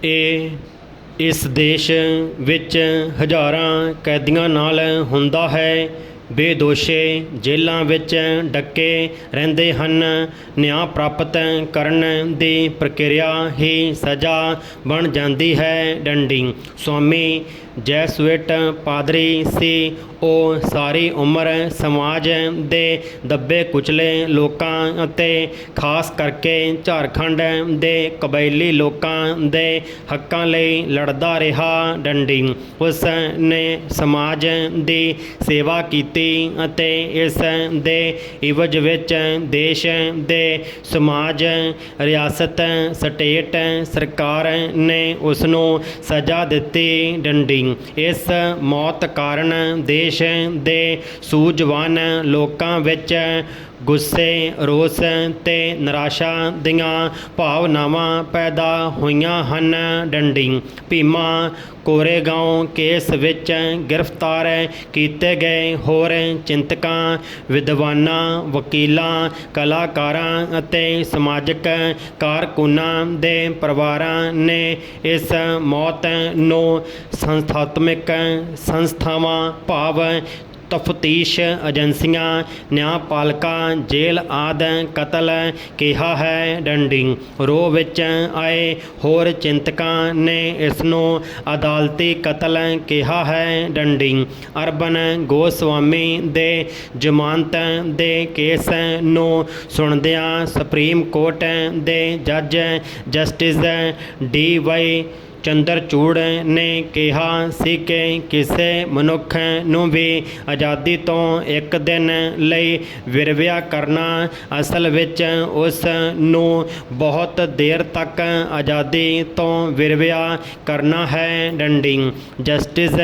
ਇਹ ਇਸ ਦੇਸ਼ ਵਿੱਚ ਹਜ਼ਾਰਾਂ ਕੈਦੀਆਂ ਨਾਲ ਹੁੰਦਾ ਹੈ। ਬੇਦੋਸ਼ੇ ਜੇਲ੍ਹਾਂ ਵਿੱਚ ਡੱਕੇ ਰਹਿੰਦੇ ਹਨ। ਨਿਆਂ ਪ੍ਰਾਪਤ ਕਰਨ ਦੀ ਪ੍ਰਕਿਰਿਆ ਹੀ ਸਜ਼ਾ ਬਣ ਜਾਂਦੀ ਹੈ। ਡੰਡੀ ਸਵਾਮੀ ਜੈਸੂਇਟ ਪਾਦਰੀ ਸੀ। ਉਹ ਸਾਰੀ ਉਮਰ ਸਮਾਜ ਦੇ ਦੱਬੇ ਕੁਚਲੇ ਲੋਕਾਂ ਅਤੇ ਖਾਸ ਕਰਕੇ ਝਾਰਖੰਡ ਦੇ ਕਬਾਇਲੀ ਲੋਕਾਂ ਦੇ ਹੱਕਾਂ ਲਈ ਲੜਦਾ ਰਿਹਾ। ਡੰਡੀ ਉਸ ਨੇ ਸਮਾਜ ਦੀ ਸੇਵਾ ਕੀਤੀ ਅਤੇ ਇਸ ਦੇ ਇਵਜ਼ ਵਿੱਚ ਦੇਸ਼ ਦੇ ਸਮਾਜ, ਰਿਆਸਤ, ਸਟੇਟ ਸਰਕਾਰ ਨੇ ਉਸ ਨੂੰ ਸਜ਼ਾ ਦਿੱਤੀ। ਡੰਡੀ ਇਸ ਮੌਤ ਕਾਰਨ ਦੇਸ਼ ਦੇ ਸੂਝਵਾਨ ਲੋਕਾਂ ਵਿੱਚ ਗੁੱਸੇ, ਰੋਸ ਤੇ ਨਿਰਾਸ਼ਾ ਦੀਆਂ ਭਾਵਨਾਵਾਂ ਪੈਦਾ ਹੋਈਆਂ ਹਨ। ਡੰਡੀ ਭੀਮਾ ਕੋਰੇਗਾਂਵ ਕੇਸ ਵਿੱਚ ਗ੍ਰਿਫਤਾਰ ਕੀਤੇ ਗਏ ਹੋਰ ਚਿੰਤਕਾਂ, ਵਿਦਵਾਨਾਂ, ਵਕੀਲਾਂ, ਕਲਾਕਾਰਾਂ ਅਤੇ ਸਮਾਜਿਕ ਕਾਰਕੁਨਾਂ ਦੇ ਪਰਿਵਾਰਾਂ ਨੇ ਇਸ ਮੌਤ ਨੂੰ ਸੰਸਥਾਤਮਕ ਸੰਸਥਾਵਾਂ ਭਾਵ ਤਫਤੀਸ਼ ਏਜੰਸੀਆਂ, ਨਿਆਂਪਾਲਕਾਂ, ਜੇਲ੍ਹ ਆਦਿ ਕਤਲ ਕਿਹਾ ਹੈ। ਡੰਡੀ ਰੋਹ ਵਿੱਚ ਆਏ ਹੋਰ ਚਿੰਤਕਾਂ ਨੇ ਇਸ ਨੂੰ ਅਦਾਲਤੀ ਕਤਲ ਕਿਹਾ ਹੈ। ਡੰਡੀ ਅਰਬਨ ਗੋਸਵਾਮੀ ਦੇ ਜ਼ਮਾਨਤ ਦੇ ਕੇਸ ਨੂੰ ਸੁਣਦਿਆਂ ਸੁਪਰੀਮ ਕੋਰਟ ਦੇ ਜੱਜ ਜਸਟਿਸ ਡੀ.ਵਾਈ. ਚੰਦਰਚੂੜ ਨੇ ਕਿਹਾ ਸੀ ਕਿ ਕਿਸੇ ਮਨੁੱਖ ਨੂੰ ਵੀ ਆਜ਼ਾਦੀ ਤੋਂ ਇੱਕ ਦਿਨ ਲਈ ਵਿਰਵਿਆ ਕਰਨਾ ਅਸਲ ਵਿੱਚ ਉਸ ਨੂੰ ਬਹੁਤ ਦੇਰ ਤੱਕ ਆਜ਼ਾਦੀ ਤੋਂ ਵਿਰਵਿਆ ਕਰਨਾ ਹੈ। ਡੰਡੀ ਜਸਟਿਸ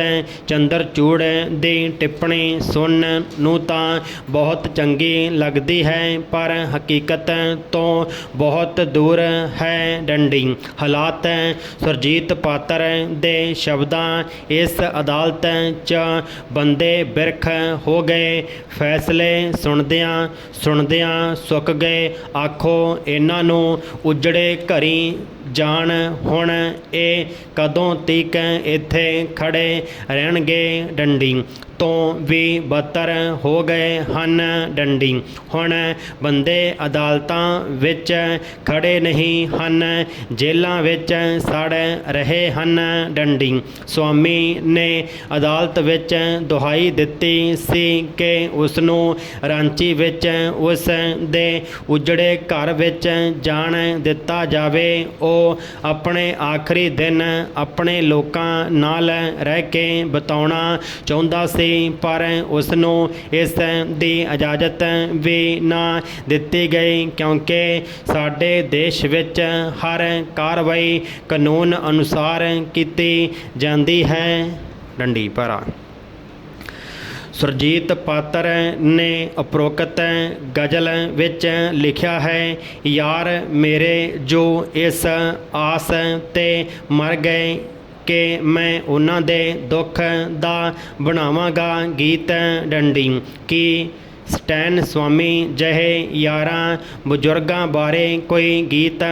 ਚੰਦਰਚੂੜ ਦੀ ਟਿੱਪਣੀ ਸੁਣਨ ਨੂੰ ਤਾਂ ਬਹੁਤ ਚੰਗੀ ਲੱਗਦੀ ਹੈ ਪਰ ਹਕੀਕਤ ਤੋਂ ਬਹੁਤ ਦੂਰ ਹੈ। ਡੰਡੀ ਹਾਲਾਤ ਸੁਰਜੀਤ ਪਾਤਰ ਦੇ ਸ਼ਬਦਾਂ ਇਸ ਅਦਾਲਤ 'ਚ ਬੰਦੇ ਬਿਰਖ ਹੋ ਗਏ। ਫੈਸਲੇ ਸੁਣਦਿਆਂ ਸੁੱਕ ਗਏ। ਆਖੋ ਇਹਨਾਂ ਨੂੰ ਉਜੜੇ ਘਰੀਂ ਜਾਣ। ਹੁਣ ਇਹ ਕਦੋਂ ਤੀਕ ਇੱਥੇ ਖੜ੍ਹੇ ਰਹਿਣਗੇ? ਡੰਡੀ ਤੋਂ ਵੀ ਬਦਤਰ ਹੋ ਗਏ ਹਨ। ਡੰਡੀ ਹੁਣ ਬੰਦੇ ਅਦਾਲਤਾਂ ਵਿੱਚ ਖੜ੍ਹੇ ਨਹੀਂ ਹਨ, ਜੇਲ੍ਹਾਂ ਵਿੱਚ ਸੜ ਰਹੇ ਹਨ। ਡੰਡੀ ਸਵਾਮੀ ਨੇ ਅਦਾਲਤ ਵਿੱਚ ਦੁਹਾਈ ਦਿੱਤੀ ਸੀ ਕਿ ਉਸ ਨੂੰ ਰਾਂਚੀ ਵਿੱਚ ਉਸ ਦੇ ਉਜੜੇ ਘਰ ਵਿੱਚ ਜਾਣ ਦਿੱਤਾ ਜਾਵੇ। ਉਹ ਆਪਣੇ ਆਖਰੀ ਦਿਨ ਆਪਣੇ ਲੋਕਾਂ ਨਾਲ ਰਹਿ ਕੇ ਬਿਤਾਉਣਾ ਚਾਹੁੰਦਾ ਸੀ ਪਰ ਉਸ ਨੂੰ ਇਸ ਦੀ ਇਜਾਜ਼ਤ ਵੀ ਨਾ ਦਿੱਤੀ ਗਈ ਕਿਉਂਕਿ ਸਾਡੇ ਦੇਸ਼ ਵਿੱਚ ਹਰ ਕਾਰਵਾਈ ਕਾਨੂੰਨ ਅਨੁਸਾਰ ਕੀਤੀ ਜਾਂਦੀ ਹੈ। ਡੰਡੀ ਪਾਰਾ ਸੁਰਜੀਤ ਪਾਤਰ ਨੇ ਉਪਰੋਕਤ ਗਜ਼ਲ ਵਿੱਚ ਲਿਖਿਆ ਹੈ, ਯਾਰ ਮੇਰੇ ਜੋ ਇਸ ਆਸ 'ਤੇ ਮਰ ਗਏ ਕਿ ਮੈਂ ਉਹਨਾਂ ਦੇ ਦੁੱਖ ਦਾ ਬਣਾਵਾਂਗਾ ਗੀਤ। ਡੰਡੀ ਕੀ ਸਟੈਨ ਸਵਾਮੀ ਜਿਹੇ ਯਾਰਾਂ ਬਜ਼ੁਰਗਾਂ ਬਾਰੇ ਕੋਈ ਗੀਤ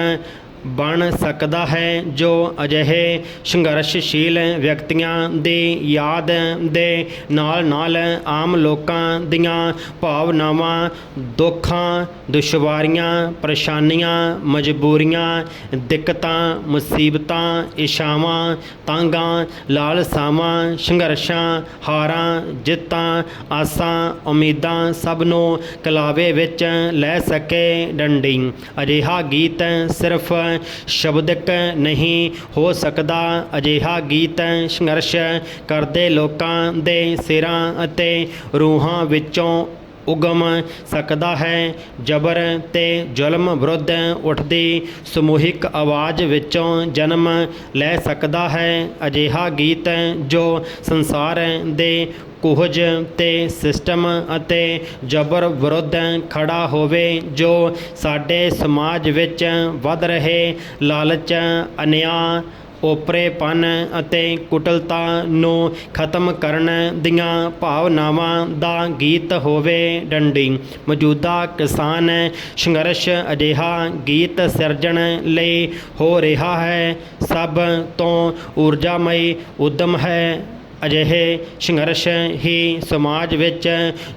ਬਣ ਸਕਦਾ ਹੈ ਜੋ ਅਜਿਹੇ ਸੰਘਰਸ਼ਸ਼ੀਲ ਵਿਅਕਤੀਆਂ ਦੀ ਯਾਦ ਦੇ ਨਾਲ ਨਾਲ ਆਮ ਲੋਕਾਂ ਦੀਆਂ ਭਾਵਨਾਵਾਂ, ਦੁੱਖਾਂ, ਦੁਸ਼ਵਾਰੀਆਂ, ਪਰੇਸ਼ਾਨੀਆਂ, ਮਜਬੂਰੀਆਂ, ਦਿੱਕਤਾਂ, ਮੁਸੀਬਤਾਂ, ਇਛਾਵਾਂ, ਤਾਂਘਾਂ, ਲਾਲਸਾਵਾਂ, ਸੰਘਰਸ਼ਾਂ, ਹਾਰਾਂ, ਜਿੱਤਾਂ, ਆਸਾਂ, ਉਮੀਦਾਂ ਸਭ ਨੂੰ ਕਲਾਵੇ ਵਿੱਚ ਲੈ ਸਕੇ। ਡੰਡੀ ਅਜਿਹਾ ਗੀਤ ਸਿਰਫ ਸ਼ਬਦਿਕ ਨਹੀਂ ਹੋ ਸਕਦਾ। ਅਜਿਹਾ ਗੀਤ ਸੰਘਰਸ਼ ਕਰਦੇ ਲੋਕਾਂ ਦੇ ਸਿਰਾਂ ਅਤੇ ਰੂਹਾਂ ਵਿੱਚੋਂ ਉਗਮ ਸਕਦਾ ਹੈ। ਜਬਰ ਤੇ ਜ਼ੁਲਮ ਵਿਰੁੱਧ ਉੱਠਦੀ ਸਮੂਹਿਕ ਆਵਾਜ਼ ਵਿੱਚੋਂ ਜਨਮ ਲੈ ਸਕਦਾ ਹੈ। ਅਜਿਹਾ ਗੀਤ ਜੋ ਸੰਸਾਰ ਦੇ ਕੁਹਜ ਤੇ ਸਿਸਟਮ ਅਤੇ ਜਬਰ ਵਿਰੁੱਧ ਖੜਾ ਹੋਵੇ, ਜੋ ਸਾਡੇ ਸਮਾਜ ਵਿੱਚ ਵੱਧ ਰਹੇ ਲਾਲਚ, ਅਨਿਆਂ ਓਪਰੇਪਨ ਅਤੇ ਕੁਟਲਤਾ ਨੂੰ ਖਤਮ ਕਰਨ ਦੀਆਂ ਭਾਵਨਾਵਾਂ ਦਾ ਗੀਤ ਹੋਵੇ ਡੰਡੀ। ਮੌਜੂਦਾ ਕਿਸਾਨ ਸੰਘਰਸ਼ ਅਜਿਹਾ ਗੀਤ ਸਿਰਜਣ ਲਈ ਹੋ ਰਿਹਾ ਹੈ। ਸਭ ਤੋਂ ਊਰਜਾਮਈ ਉੱਦਮ ਹੈ। ਅਜਿਹੇ ਸੰਘਰਸ਼ ਹੀ ਸਮਾਜ ਵਿੱਚ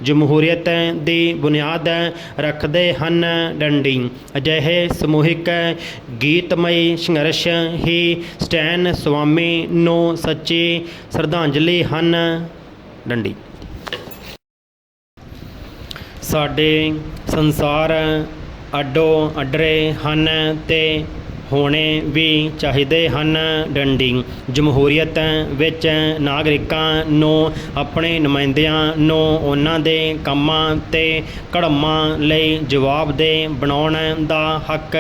ਜਮਹੂਰੀਅਤ ਦੀ ਬੁਨਿਆਦ ਰੱਖਦੇ ਹਨ ਡੰਡੀ। ਅਜਿਹੇ ਸਮੂਹਿਕ ਗੀਤਮਈ ਸੰਘਰਸ਼ ਹੀ ਸਟੈਨ ਸਵਾਮੀ ਨੂੰ ਸੱਚੀ ਸ਼ਰਧਾਂਜਲੀ ਹਨ ਡੰਡੀ। ਸਾਡੇ ਸੰਸਾਰ ਅੱਡੋ ਅੱਡਰੇ ਹਨ ਤੇ ਹੋਣੇ ਵੀ ਚਾਹੀਦੇ ਹਨ ਡੰਡੀ। ਜਮਹੂਰੀਅਤ ਵਿੱਚ ਨਾਗਰਿਕਾਂ ਨੂੰ ਆਪਣੇ ਨੁਮਾਇੰਦਿਆਂ ਨੂੰ ਉਹਨਾਂ ਦੇ ਕੰਮਾਂ ਤੇ ਘੜਮਾਂ ਲਈ ਜਵਾਬਦੇਹ ਬਣਾਉਣ ਦਾ ਹੱਕ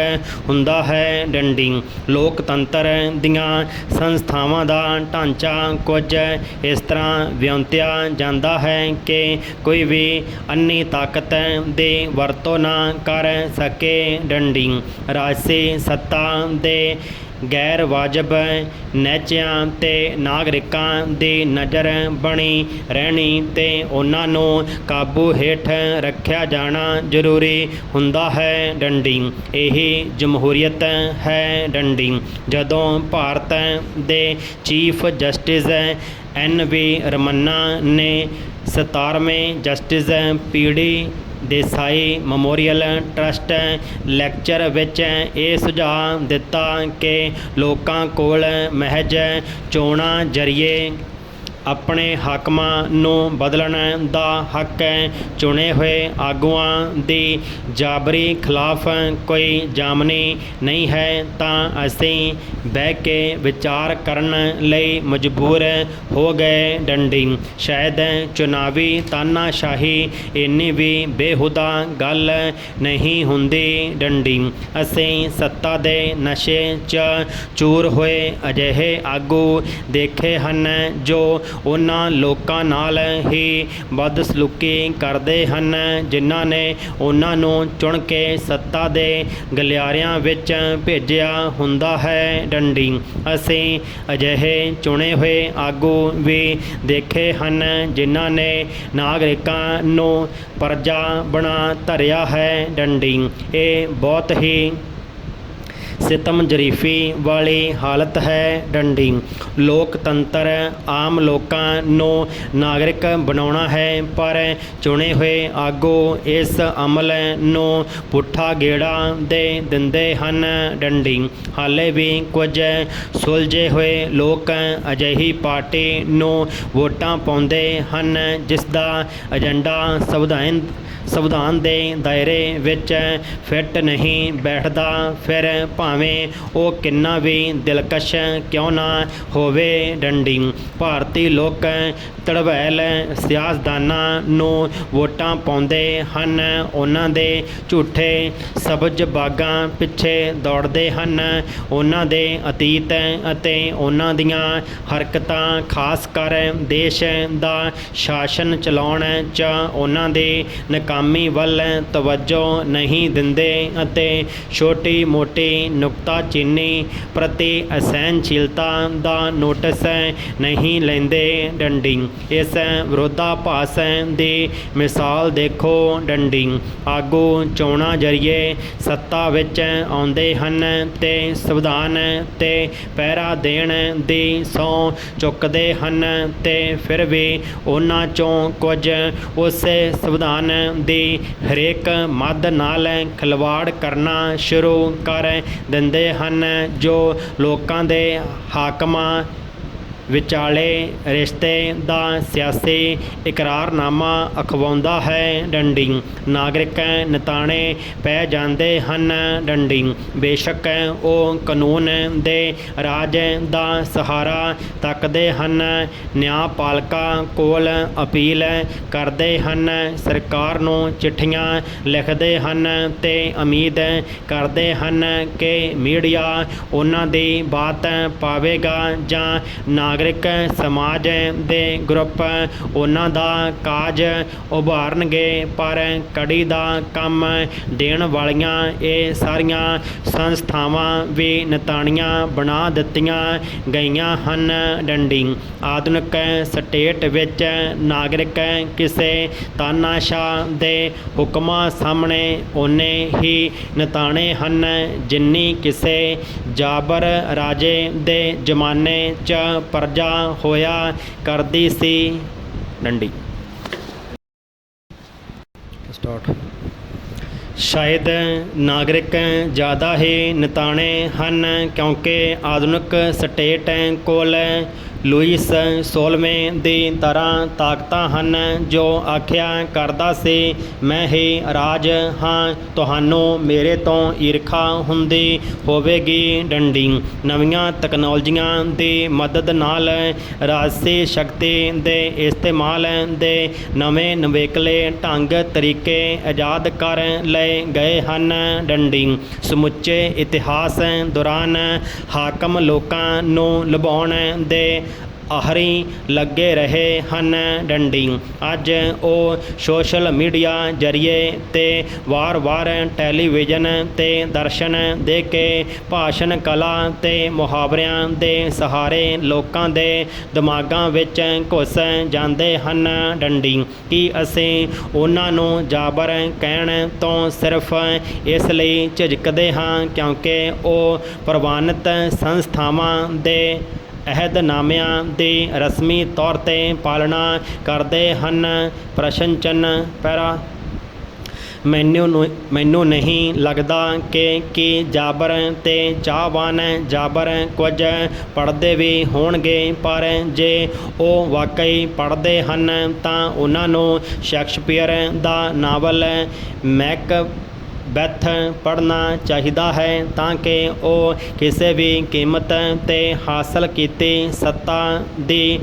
ਹੁੰਦਾ ਹੈ ਡੰਡੀ। ਲੋਕਤੰਤਰ ਦੀਆਂ ਸੰਸਥਾਵਾਂ ਦਾ ਢਾਂਚਾ ਕੁਝ ਇਸ ਤਰ੍ਹਾਂ ਵਿਉਂਤਿਆ ਜਾਂਦਾ ਹੈ ਕਿ ਕੋਈ ਵੀ ਅੰਨੀ ਤਾਕਤ ਦੀ ਵਰਤੋਂ ਨਾ ਕਰ ਸਕੇ ਡੰਡੀ। ਰਾਜਸੀ ਸੱਤਾ ਦੇ ਗੈਰ ਵਾਜਬ ਨੈਚਿਆਂ ਤੇ ਨਾਗਰਿਕਾਂ ਦੀ ਨਜ਼ਰ ਬਣੀ ਰਹਿਣੀ ਤੇ ਉਹਨਾਂ ਨੂੰ ਕਾਬੂ ਹੇਠ ਰੱਖਿਆ ਜਾਣਾ ਜ਼ਰੂਰੀ ਹੁੰਦਾ ਹੈ ਡੰਡੀ। ਇਹੀ ਜਮਹੂਰੀਅਤ ਹੈ ਡੰਡੀ। ਜਦੋਂ ਭਾਰਤ ਦੇ ਚੀਫ ਜਸਟਿਸ NV ਰਮੰਨਾ ਨੇ 17ਵੇਂ justice PD Desai memorial trust lecture ਵਿੱਚ ਇਹ ਸੁਝਾਅ ਦਿੱਤਾ ਕਿ ਲੋਕਾਂ ਕੋਲ ਮਹਿਜ ਚੋਣਾਂ ਜ਼ਰੀਏ ਆਪਣੇ ਹਾਕਮਾਂ ਨੂੰ ਬਦਲਣ ਦਾ ਹੱਕ ਹੈ। ਚੁਣੇ ਹੋਏ ਆਗੂਆਂ ਦੀ ਜਾਬਰੀ ਖਿਲਾਫ ਕੋਈ ਜਾਮਨੀ ਨਹੀਂ ਹੈ ਤਾਂ ਅਸੀਂ ਬਹਿ ਕੇ ਵਿਚਾਰ ਕਰਨ ਲਈ ਮਜਬੂਰ ਹੋ ਗਏ ਡੰਡੀ। ਸ਼ਾਇਦ ਚੁਣਾਵੀ ਤਾਨਾਸ਼ਾਹੀ ਇੰਨੀ ਵੀ ਬੇਹੁਦਾ ਗੱਲ ਨਹੀਂ ਹੁੰਦੀ ਡੰਡੀ। ਅਸੀਂ ਸੱਤਾ ਦੇ ਨਸ਼ੇ 'ਚ ਚੂਰ ਹੋਏ ਅਜਿਹੇ ਆਗੂ ਦੇਖੇ ਹਨ ਜੋ ਉਹਨਾਂ ਲੋਕਾਂ ਨਾਲ ਹੀ ਬਦਸਲੂਕੀ ਕਰਦੇ ਹਨ ਜਿਨ੍ਹਾਂ ਨੇ ਉਹਨਾਂ ਨੂੰ ਚੁਣ ਕੇ ਸੱਤਾ ਦੇ ਗਲਿਆਰਿਆਂ ਵਿੱਚ ਭੇਜਿਆ ਹੁੰਦਾ ਹੈ ਡੰਡੀ। ਅਸੀਂ ਅਜਿਹੇ ਚੁਣੇ ਹੋਏ ਆਗੂ ਵੀ ਦੇਖੇ ਹਨ ਜਿਨ੍ਹਾਂ ਨੇ ਨਾਗਰਿਕਾਂ ਨੂੰ ਪਰਜਾ ਬਣਾ ਧਰਿਆ ਹੈ ਡੰਡੀ। ਇਹ ਬਹੁਤ ਹੀ ਸਿਤਮ ਜਰੀਫੀ ਵਾਲੀ ਹਾਲਤ ਹੈ ਡੰਡੀ। ਲੋਕਤੰਤਰ ਆਮ ਲੋਕਾਂ ਨੂੰ ਨਾਗਰਿਕ ਬਣਾਉਣਾ ਹੈ ਪਰ ਚੁਣੇ ਹੋਏ ਆਗੂ ਇਸ ਅਮਲ ਨੂੰ ਪੁੱਠਾ ਗੇੜਾ ਦੇ ਦਿੰਦੇ ਹਨ ਡੰਡੀ। ਹਾਲੇ ਵੀ ਕੁਝ ਸੁਲਝੇ ਹੋਏ ਲੋਕ ਅਜਿਹੀ ਪਾਰਟੀ ਨੂੰ ਵੋਟਾਂ ਪਾਉਂਦੇ ਹਨ ਜਿਸ ਦਾ ਏਜੰਡਾ ਸੰਵਿਧਾਨ ਦੇ ਦਾਇਰੇ ਵਿੱਚ ਫਿੱਟ ਨਹੀਂ ਬੈਠਦਾ। ਫਿਰ ਭਾਵੇਂ ਉਹ ਕਿੰਨਾ ਵੀ ਦਿਲਕਸ਼ ਕਿਉਂ ਨਾ ਹੋਵੇ ਡੰਡੀ। ਭਾਰਤੀ ਲੋਕ ਧੜਵੈਲ ਸਿਆਸਤਦਾਨਾਂ ਨੂੰ ਵੋਟਾਂ ਪਾਉਂਦੇ ਹਨ। ਉਹਨਾਂ ਦੇ ਝੂਠੇ ਸਬਜ਼ ਬਾਗਾਂ ਪਿੱਛੇ ਦੌੜਦੇ ਹਨ। ਉਹਨਾਂ ਦੇ ਅਤੀਤ ਅਤੇ ਉਹਨਾਂ ਦੀਆਂ ਹਰਕਤਾਂ ਖਾਸ ਕਰ ਦੇਸ਼ ਦਾ ਸ਼ਾਸਨ ਚਲਾਉਣ 'ਚ ਉਹਨਾਂ ਦੀ ਨਾਕਾਮੀ ਵੱਲ ਤਵੱਜੋ ਨਹੀਂ ਦਿੰਦੇ ਅਤੇ ਛੋਟੀ ਮੋਟੀ ਨੁਕਤਾਚੀਨੀ ਪ੍ਰਤੀ ਅਸਹਿਣਸ਼ੀਲਤਾ ਦਾ ਨੋਟਿਸ ਨਹੀਂ ਲੈਂਦੇ ਡੰਡੀ। ਇਸ ਵਿਰੋਧਾਭਾਸ ਦੀ ਮਿਸਾਲ ਦੇਖੋ ਡੰਡੀ। ਆਗੂ ਚੋਣਾਂ ਜ਼ਰੀਏ ਸੱਤਾ ਵਿੱਚ ਆਉਂਦੇ ਹਨ ਤੇ ਸੰਵਿਧਾਨ ਤੇ ਪਹਿਰਾ ਦੇਣ ਦੀ ਸਹੁੰ ਚੁੱਕਦੇ ਹਨ ਤੇ ਫਿਰ ਵੀ ਉਹਨਾਂ 'ਚੋਂ ਕੁਝ ਉਸੇ ਸੰਵਿਧਾਨ ਦੀ ਹਰੇਕ ਮੱਦ ਨਾਲ ਖਿਲਵਾੜ ਕਰਨਾ ਸ਼ੁਰੂ ਕਰ ਦਿੰਦੇ ਹਨ ਜੋ ਲੋਕਾਂ ਦੇ ਹਾਕਮਾਂ ਵਿਚਾਲੇ ਰਿਸ਼ਤੇ ਦਾ ਸਿਆਸੀ ਇਕਰਾਰਨਾਮਾ ਅਖਵਾਉਂਦਾ ਹੈ ਡੰਡੀ। ਨਾਗਰਿਕ ਨਿਤਾਣੇ ਪੈ ਜਾਂਦੇ ਹਨ ਡੰਡੀ। ਬੇਸ਼ੱਕ ਉਹ ਕਾਨੂੰਨ ਦੇ ਰਾਜ ਦਾ ਸਹਾਰਾ ਤੱਕਦੇ ਹਨ, ਨਿਆਂਪਾਲਕਾਂ ਕੋਲ ਅਪੀਲ ਕਰਦੇ ਹਨ, ਸਰਕਾਰ ਨੂੰ ਚਿੱਠੀਆਂ ਲਿਖਦੇ ਹਨ ਤੇ ਉਮੀਦ ਕਰਦੇ ਹਨ ਕਿ ਮੀਡੀਆ ਉਹਨਾਂ ਦੀ ਬਾਤ ਪਾਵੇਗਾ ਜਾਂ ਨਾਗਰਿਕ ਸਮਾਜ ਦੇ ਗਰੁੱਪ ਉਹਨਾਂ ਦਾ ਕਾਜ ਉਭਾਰਨਗੇ, ਪਰ ਕੜੀ ਦਾ ਕੰਮ ਦੇਣ ਵਾਲੀਆਂ ਇਹ ਸਾਰੀਆਂ ਸੰਸਥਾਵਾਂ ਵੀ ਨਿਤਾਣੀਆਂ ਬਣਾ ਦਿੱਤੀਆਂ ਗਈਆਂ ਹਨ। ਡੰਡੀ ਆਧੁਨਿਕ ਸਟੇਟ ਵਿੱਚ ਨਾਗਰਿਕ ਕਿਸੇ ਤਾਨਾਸ਼ਾਹ ਦੇ ਹੁਕਮਾਂ ਸਾਹਮਣੇ ਓਨੇ ਹੀ ਨਿਤਾਣੇ ਹਨ ਜਿੰਨੀ ਕਿਸੇ ਜਾਬਰ ਰਾਜੇ ਦੇ ਜ਼ਮਾਨੇ 'ਚ ਪਰਜਾ ਹੋਇਆ ਕਰਦੀ ਸੀ। ਡੰਡੀ ਸਟਾਰਟ। ਸ਼ਾਇਦ ਨਾਗਰਿਕ ਜ਼ਿਆਦਾ ਹੀ ਨਿਤਾਣੇ ਹਨ ਕਿਉਂਕਿ ਆਧੁਨਿਕ ਸਟੇਟ ਕੋਲ ਲੂਈਸ 16ਵੇਂ ਦੀ ਤਰ੍ਹਾਂ ਤਾਕਤਾਂ ਹਨ ਜੋ ਆਖਿਆ ਕਰਦਾ ਸੀ, ਮੈਂ ਹੀ ਰਾਜ ਹਾਂ, ਤੁਹਾਨੂੰ ਮੇਰੇ ਤੋਂ ਈਰਖਾ ਹੁੰਦੀ ਹੋਵੇਗੀ। ਡੰਡੀ ਨਵੀਆਂ ਤਕਨੋਲੋਜੀਆਂ ਦੀ ਮਦਦ ਨਾਲ ਰਾਜਸੀ ਸ਼ਕਤੀ ਦੇ ਇਸਤੇਮਾਲ ਦੇ ਨਵੇਂ ਨਵੇਕਲੇ ਢੰਗ ਤਰੀਕੇ ਇਜਾਦ ਕਰ ਲਏ ਗਏ ਹਨ। ਡੰਡੀ ਸਮੁੱਚੇ ਇਤਿਹਾਸ ਦੌਰਾਨ ਹਾਕਮ ਲੋਕਾਂ ਨੂੰ ਲੁਭਾਉਣ ਦੇ ਆਹਰੀ ਲੱਗੇ ਰਹੇ ਹਨ। ਡੰਡੀ ਅੱਜ ਉਹ ਸੋਸ਼ਲ ਮੀਡੀਆ ਜ਼ਰੀਏ ਤੇ ਵਾਰ-ਵਾਰ ਟੈਲੀਵਿਜ਼ਨ ਤੇ ਦਰਸ਼ਨ ਦੇ ਕੇ ਭਾਸ਼ਣ ਕਲਾ ਤੇ ਮੁਹਾਵਰਿਆਂ ਦੇ ਸਹਾਰੇ ਲੋਕਾਂ ਦੇ ਦਿਮਾਗਾਂ ਵਿੱਚ ਘੁਸ ਜਾਂਦੇ ਹਨ। ਡੰਡੀ ਕਿ ਅਸੀਂ ਉਹਨਾਂ ਨੂੰ ਜਾਬਰ ਕਹਿਣ ਤੋਂ ਸਿਰਫ ਇਸ ਲਈ ਝਿਜਕਦੇ ਹਾਂ ਕਿਉਂਕਿ ਉਹ ਪ੍ਰਵਾਨਿਤ ਸੰਸਥਾਵਾਂ ਦੇ ਅਹਿਦਨਾਮਿਆਂ ਦੀ ਰਸਮੀ ਤੌਰ 'ਤੇ ਪਾਲਣਾ ਕਰਦੇ ਹਨ। ਪ੍ਰਸ਼ਨ ਚਿੰਨ੍ਹ ਪੈਰਾ ਮੈਨੂੰ ਨਹੀਂ ਲੱਗਦਾ ਕਿ ਜਾਬਰ ਤੇ ਚਾਹਵਾਨ ਜਾਬਰ ਕੁਝ ਪੜ੍ਹਦੇ ਵੀ ਹੋਣਗੇ, ਪਰ ਜੇ ਉਹ ਵਾਕਈ ਪੜ੍ਹਦੇ ਹਨ ਤਾਂ ਉਹਨਾਂ ਨੂੰ ਸ਼ੇਕਸਪੀਅਰ ਦਾ ਨਾਵਲ ਮੈਕਬੈਥ ਪੜ੍ਹਨਾ ਚਾਹੀਦਾ ਹੈ ਤਾਂ ਕਿ ਉਹ ਕਿਸੇ ਵੀ ਕੀਮਤ 'ਤੇ ਹਾਸਲ ਕੀਤੀ ਸੱਤਾ ਦੀ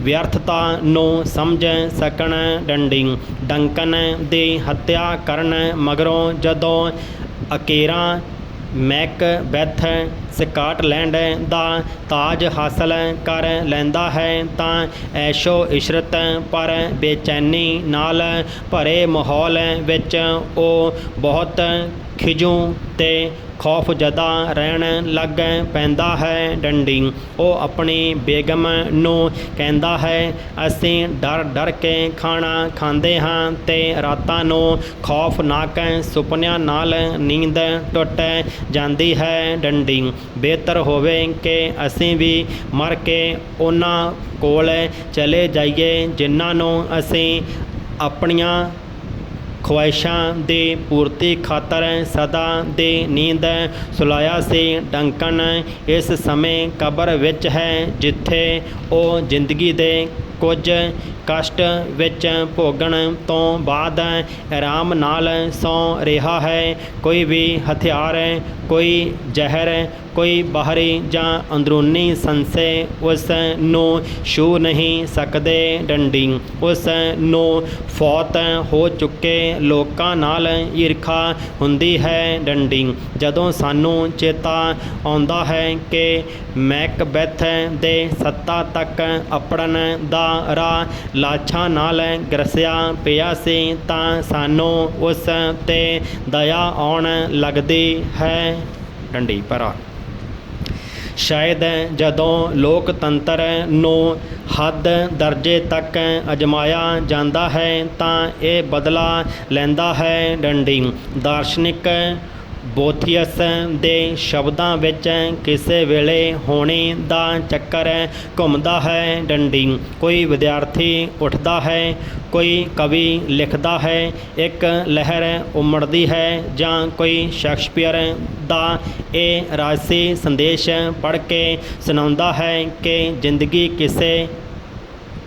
ਵਿਅਰਥਤਾ ਨੂੰ ਸਮਝ ਸਕਣ। ਡੰਡੀ ਡੰਕਨ ਦੀ ਹੱਤਿਆ ਕਰਨ ਮਗਰੋਂ ਜਦੋਂ ਅਕੇਰਾ ਮੈਕਬੈਥ ਸਕਾਟਲੈਂਡ ਦਾ ਤਾਜ ਹਾਸਲ ਕਰ ਲੈਂਦਾ ਹੈ ਤਾਂ ਐਸ਼ੋ ਇਸ਼ਰਤ ਪਰ ਬੇਚੈਨੀ ਨਾਲ ਭਰੇ ਮਾਹੌਲ ਵਿੱਚ ਉਹ ਬਹੁਤ ਖਿਜੂ ਤੇ ਖੌਫਜ਼ਦਾ ਰਹਿਣ ਲੱਗ ਪੈਂਦਾ ਹੈ। ਡੰਡੀ ਉਹ ਆਪਣੀ ਬੇਗਮ ਨੂੰ ਕਹਿੰਦਾ ਹੈ, ਅਸੀਂ ਡਰ ਡਰ ਕੇ ਖਾਣਾ ਖਾਂਦੇ ਹਾਂ ਤੇ ਰਾਤਾਂ ਨੂੰ ਖੌਫਨਾਕ ਸੁਪਨਿਆਂ ਨਾਲ ਨੀਂਦ ਟੁੱਟ ਜਾਂਦੀ ਹੈ। ਡੰਡੀ ਬਿਹਤਰ ਹੋਵੇ ਕਿ ਅਸੀਂ ਵੀ ਮਰ ਕੇ ਉਹਨਾਂ ਕੋਲ ਚਲੇ ਜਾਈਏ ਜਿਨ੍ਹਾਂ ਨੂੰ ਅਸੀਂ ਆਪਣੀਆਂ ਖਵਾਇਸ਼ਾਂ ਦੀ ਪੂਰਤੀ ਖਾਤਰ ਸਦਾ ਦੀ ਨੀਂਦ ਸੁਲਾਇਆ ਸੀ। ਡੰਕਨ ਇਸ ਸਮੇਂ ਕਬਰ ਵਿੱਚ ਹੈ ਜਿੱਥੇ ਉਹ ਜ਼ਿੰਦਗੀ ਦੇ ਕੁਝ ਕਸ਼ਟ ਵਿੱਚ ਭੋਗਣ ਤੋਂ ਬਾਅਦ ਆਰਾਮ ਨਾਲ ਸੌਂ ਰਿਹਾ ਹੈ। ਕੋਈ ਵੀ ਹਥਿਆਰ, ਕੋਈ ਜ਼ਹਿਰ, ਕੋਈ ਬਾਹਰੀ ਜਾਂ ਅੰਦਰੂਨੀ ਸੰਸੇ ਉਸ ਨੂੰ ਛੂਹ ਨਹੀਂ ਸਕਦੇ। ਡੰਡੀ ਉਸ ਨੂੰ ਫੌਤ ਹੋ ਚੁੱਕੇ ਲੋਕਾਂ ਨਾਲ ਈਰਖਾ ਹੁੰਦੀ ਹੈ। ਡੰਡੀ ਜਦੋਂ ਸਾਨੂੰ ਚੇਤਾ ਆਉਂਦਾ ਹੈ ਕਿ ਮੈਕਬੈਥ ਦੇ ਸੱਤਾ ਤੱਕ ਅੱਪੜਨ ਦਾ ਰਾਹ ਲਾਛਾਂ ਨਾਲ ਗਰਸਿਆ ਪਿਆ ਸੀ ਤਾਂ ਸਾਨੂੰ ਉਸ 'ਤੇ ਦਇਆ ਆਉਣ ਲੱਗਦੀ ਹੈ। ਡੰਡੀ ਭਰਾ ਸ਼ਾਇਦ ਜਦੋਂ ਲੋਕਤੰਤਰ ਨੂੰ ਹੱਦ ਦਰਜੇ ਤੱਕ ਅਜਮਾਇਆ ਜਾਂਦਾ ਹੈ ਤਾਂ ਇਹ ਬਦਲਾ ਲੈਂਦਾ ਹੈ। ਡੰਡੀ ਦਾਰਸ਼ਨਿਕ ਬੋਥੀਅਸ ਦੇ ਸ਼ਬਦਾਂ ਵਿੱਚ ਕਿਸੇ ਵੇਲੇ ਹੋਣੀ ਦਾ ਚੱਕਰ ਘੁੰਮਦਾ ਹੈ। ਡੰਡੀ ਕੋਈ ਵਿਦਿਆਰਥੀ ਉੱਠਦਾ ਹੈ, ਕੋਈ ਕਵੀ ਲਿਖਦਾ ਹੈ, ਇੱਕ ਲਹਿਰ ਉਮੜਦੀ ਹੈ ਜਾਂ ਕੋਈ ਸ਼ੇਕਸਪੀਅਰ ਦਾ ਇਹ ਰਾਜਸੀ ਸੰਦੇਸ਼ ਪੜ੍ਹ ਕੇ ਸੁਣਾਉਂਦਾ ਹੈ ਕਿ ਜ਼ਿੰਦਗੀ ਕਿਸੇ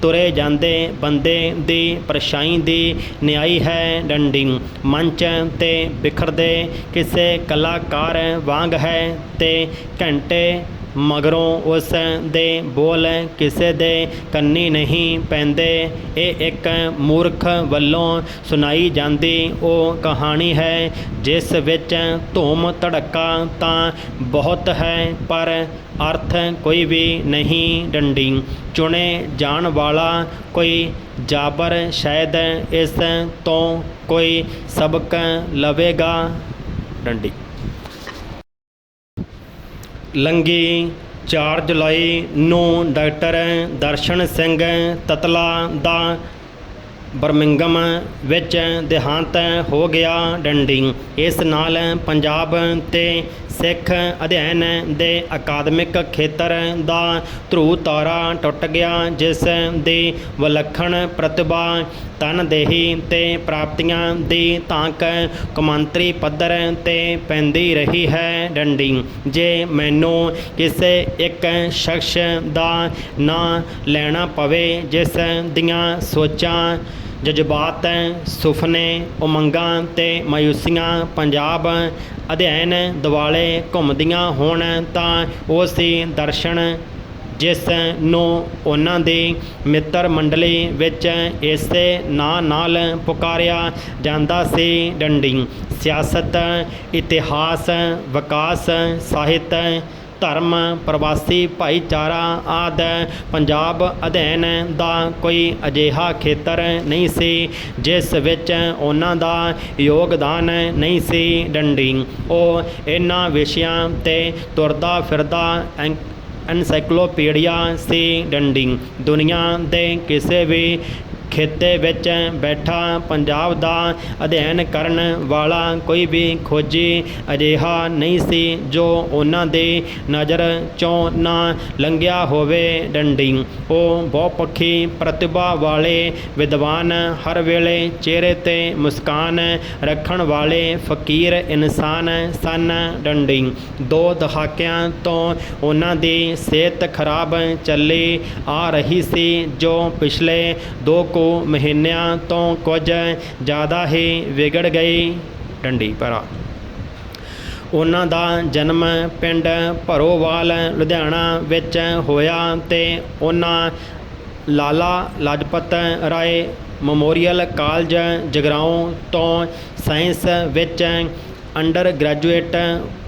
ਤੁਰੇ ਜਾਂਦੇ ਬੰਦੇ ਦੀ ਪਰਛਾਈ ਦੀ ਨਿਆਈ ਹੈ। ਡੰਡੀ ਮੰਚ 'ਤੇ ਬਿਖਰਦੇ ਕਿਸੇ ਕਲਾਕਾਰ ਵਾਂਗ ਹੈ ਤੇ ਘੰਟੇ मगरों उस दे बोल किसे दे कन्नी नहीं पैंदे। ये एक मूर्ख वल्लों सुनाई जाती वो कहानी है जिस विच धूम धड़का तां बहुत है पर अर्थ कोई भी नहीं डंडी। चुने जान वाला कोई जाबर शायद इस तो कोई सबक लवेगा डंडी। लंघी 4 जुलाई ਨੂੰ डॉक्टर दर्शन सिंह ततला ਦਾ ਬਰਮਿੰਘਮ ਵਿੱਚ ਦੇਹਾਂਤ ਹੋ ਗਿਆ ਡੰਡੀ। ਇਸ ਨਾਲ ਪੰਜਾਬ ਤੇ ਸਿੱਖ ਅਧਿਐਨ ਦੇ ਅਕਾਦਮਿਕ ਖੇਤਰ ਦਾ ਧਰੁਵ ਤਾਰਾ ਟੁੱਟ ਗਿਆ ਜਿਸ ਦੀ ਵਿਲੱਖਣ ਪ੍ਰਤਿਭਾ ਤਨਦੇਹੀ ਤੇ ਪ੍ਰਾਪਤੀਆਂ ਦੀ ਤਾਂਕ ਕੌਮਾਂਤਰੀ ਪੱਧਰ ਤੇ ਪੈਂਦੀ ਰਹੀ ਹੈ ਡੰਡੀ। ਜੇ ਮੈਨੂੰ ਕਿਸੇ ਇੱਕ ਸ਼ਖਸ ਦਾ ਨਾਂ ਲੈਣਾ ਪਵੇ ਜਿਸ ਦੀਆਂ ਸੋਚਾਂ ਜਜ਼ਬਾਤ ਸੁਫਨੇ ਉਮੰਗਾਂ ਤੇ ਮਾਯੂਸੀਆਂ ਪੰਜਾਬ ਅਧਿਐਨ ਦੁਆਲੇ ਘੁੰਮਦੀਆਂ ਹੋਣ ਤਾਂ ਉਹ ਸੀ ਦਰਸ਼ਨ ਜਿਸ ਨੂੰ ਉਹਨਾਂ ਦੀ ਮਿੱਤਰ ਮੰਡਲੀ ਵਿੱਚ ਇਸੇ ਨਾਂ ਨਾਲ ਪੁਕਾਰਿਆ ਜਾਂਦਾ ਸੀ ਡੰਡੀ। ਸਿਆਸਤ ਇਤਿਹਾਸ ਵਿਕਾਸ ਸਾਹਿਤ ਧਰਮ ਪ੍ਰਵਾਸੀ ਭਾਈਚਾਰਾ ਆਦਿ ਪੰਜਾਬ ਅਧਿਐਨ ਦਾ ਕੋਈ ਅਜਿਹਾ ਖੇਤਰ ਨਹੀਂ ਸੀ ਜਿਸ ਵਿੱਚ ਉਹਨਾਂ ਦਾ ਯੋਗਦਾਨ ਨਹੀਂ ਸੀ ਡੰਡੀ। ਉਹ ਇਹਨਾਂ ਵਿਸ਼ਿਆਂ 'ਤੇ ਤੁਰਦਾ ਫਿਰਦਾ ਐਨਸਾਈਕਲੋਪੀਡੀਆ ਸੀ ਡੰਡੀ। ਦੁਨੀਆ ਦੇ ਕਿਸੇ ਵੀ ਖਿੱਤੇ ਵਿੱਚ ਬੈਠਾ ਪੰਜਾਬ ਦਾ ਅਧਿਐਨ ਕਰਨ ਵਾਲਾ ਕੋਈ ਵੀ ਖੋਜੀ ਅਜਿਹਾ ਨਹੀਂ ਸੀ ਜੋ ਉਹਨਾਂ ਦੀ ਨਜ਼ਰ 'ਚੋਂ ਨਾ ਲੰਘਿਆ ਹੋਵੇ ਡੰਡੀ। ਉਹ ਬਹੁਪੱਖੀ ਪ੍ਰਤਿਭਾ ਵਾਲੇ ਵਿਦਵਾਨ ਹਰ ਵੇਲੇ ਚਿਹਰੇ 'ਤੇ ਮੁਸਕਾਨ ਰੱਖਣ ਵਾਲੇ ਫਕੀਰ ਇਨਸਾਨ ਸਨ ਡੰਡੀ। 2 ਦਹਾਕਿਆਂ ਤੋਂ ਉਹਨਾਂ ਦੀ ਸਿਹਤ ਖਰਾਬ ਚੱਲੀ ਆ ਰਹੀ ਸੀ ਜੋ ਪਿਛਲੇ 2 ਮਹੀਨਿਆਂ ਤੋਂ ਕੁਝ ਜ਼ਿਆਦਾ ਹੀ ਵਿਗੜ ਗਈ ਡੰਡੀ ਭਰਾ। ਉਹਨਾਂ ਦਾ ਜਨਮ ਪਿੰਡ ਭਰੋਵਾਲ ਲੁਧਿਆਣਾ ਵਿੱਚ ਹੋਇਆ ਤੇ ਉਹਨਾਂ ਲਾਲਾ ਲਾਜਪਤ ਰਾਏ ਮੈਮੋਰੀਅਲ ਕਾਲਜ ਜਗਰਾਓਂ ਤੋਂ ਸਾਇੰਸ ਵਿੱਚ ਅੰਡਰ ਗ੍ਰੈਜੂਏਟ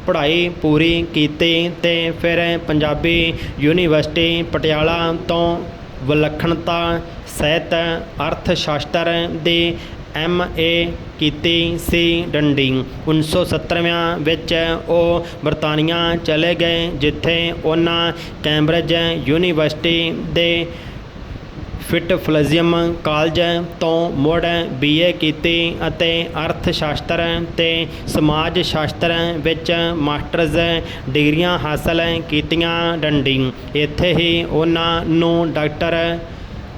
ਪੜ੍ਹਾਈ ਪੂਰੀ ਕੀਤੀ ਤੇ ਫਿਰ ਪੰਜਾਬੀ ਯੂਨੀਵਰਸਿਟੀ ਪਟਿਆਲਾ ਤੋਂ ਵਿਲੱਖਣਤਾ ਸਾਹਿਤ ਅਰਥ ਸ਼ਾਸਤਰ ਦੀ MA ਕੀਤੀ ਸੀ ਡੰਡੀ। 1970 ਵਿੱਚ ਉਹ ਬਰਤਾਨੀਆ ਚਲੇ ਗਏ ਜਿੱਥੇ ਉਹਨਾਂ ਕੈਂਬਰਿਜ ਯੂਨੀਵਰਸਿਟੀ ਦੇ ਫਿਟਫਲਜ਼ੀਅਮ ਕਾਲਜ ਤੋਂ ਮੁੜ BA ਕੀਤੀ ਅਤੇ ਅਰਥ ਸ਼ਾਸਤਰ ਤੇ ਸਮਾਜ ਸ਼ਾਸਤਰ ਵਿੱਚ ਮਾਸਟਰਜ਼ ਡਿਗਰੀਆਂ ਹਾਸਲ ਕੀਤੀਆਂ ਡੰਡੀ। ਇੱਥੇ ਹੀ ਉਹਨਾਂ ਨੂੰ ਡਾਕਟਰ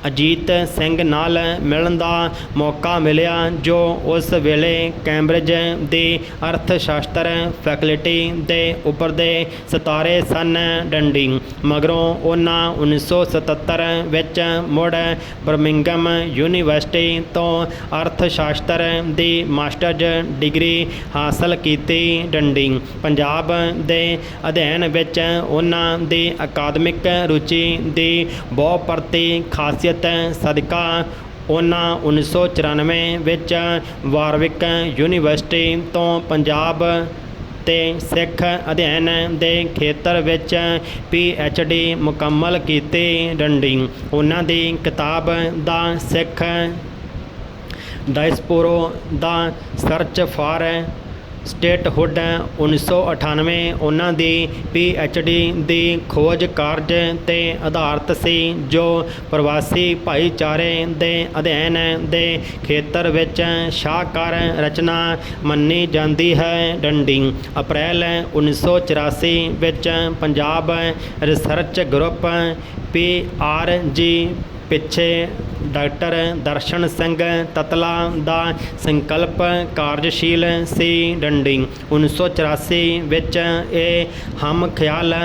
ਅਜੀਤ ਸਿੰਘ ਨਾਲ ਮਿਲਣ ਦਾ ਮੌਕਾ ਮਿਲਿਆ ਜੋ ਉਸ ਵੇਲੇ ਕੈਂਬਰਿਜ ਦੀ ਅਰਥ ਸ਼ਾਸਤਰ ਫੈਕਲਟੀ ਦੇ ਉੱਭਰਦੇ ਸਿਤਾਰੇ ਸਨ ਡੰਡੀ। ਮਗਰੋਂ ਉਹਨਾਂ 1977 ਵਿੱਚ ਮੁੜ ਬਰਮਿੰਘਮ ਯੂਨੀਵਰਸਿਟੀ ਤੋਂ ਅਰਥ ਸ਼ਾਸਤਰ ਦੀ ਮਾਸਟਰਜ਼ ਡਿਗਰੀ ਹਾਸਲ ਕੀਤੀ ਡੰਡੀ। ਪੰਜਾਬ ਦੇ ਅਧਿਐਨ ਵਿੱਚ ਉਹਨਾਂ ਦੀ ਅਕਾਦਮਿਕ ਰੁਚੀ ਦੀ ਬਹੁਪਰਤੀ ਖਾਸੀਅਤ ਸਦਕਾ ਉਹਨਾਂ 1994 ਵਿੱਚ ਵਾਰਵਿਕ ਯੂਨੀਵਰਸਿਟੀ ਤੋਂ ਪੰਜਾਬ ਤੇ ਸਿੱਖ ਅਧਿਐਨ ਦੇ ਖੇਤਰ ਵਿੱਚ PhD ਮੁਕੰਮਲ ਕੀਤੀ ਡੰਡੀ। ਉਹਨਾਂ ਦੀ ਕਿਤਾਬ ਦਾ ਸਿੱਖ ਡਾਇਸਪੋਰਾ ਦਾ ਸਰਚ ਫਾਰ ਸਟੇਟਹੁੱਡ 1998 ਉਹਨਾਂ ਦੀ PhD ਦੀ ਖੋਜ ਕਾਰਜ 'ਤੇ ਆਧਾਰਿਤ ਸੀ ਜੋ ਪ੍ਰਵਾਸੀ ਭਾਈਚਾਰੇ ਦੇ ਅਧਿਐਨ ਦੇ ਖੇਤਰ ਵਿੱਚ ਸ਼ਾਹਕਾਰ ਰਚਨਾ ਮੰਨੀ ਜਾਂਦੀ ਹੈ ਡੰਡੀ। ਅਪ੍ਰੈਲ 1984 ਵਿੱਚ ਪੰਜਾਬ ਰਿਸਰਚ ਗਰੁੱਪ PRG ਪਿੱਛੇ ਡਾਕਟਰ ਦਰਸ਼ਨ ਸਿੰਘ ਤਤਲਾ ਦਾ ਸੰਕਲਪ ਕਾਰਜਸ਼ੀਲ ਸੀ। ਡੰਡੀ 1984 ਵਿੱਚ ਇਹ ਹਮ ਖਿਆਲ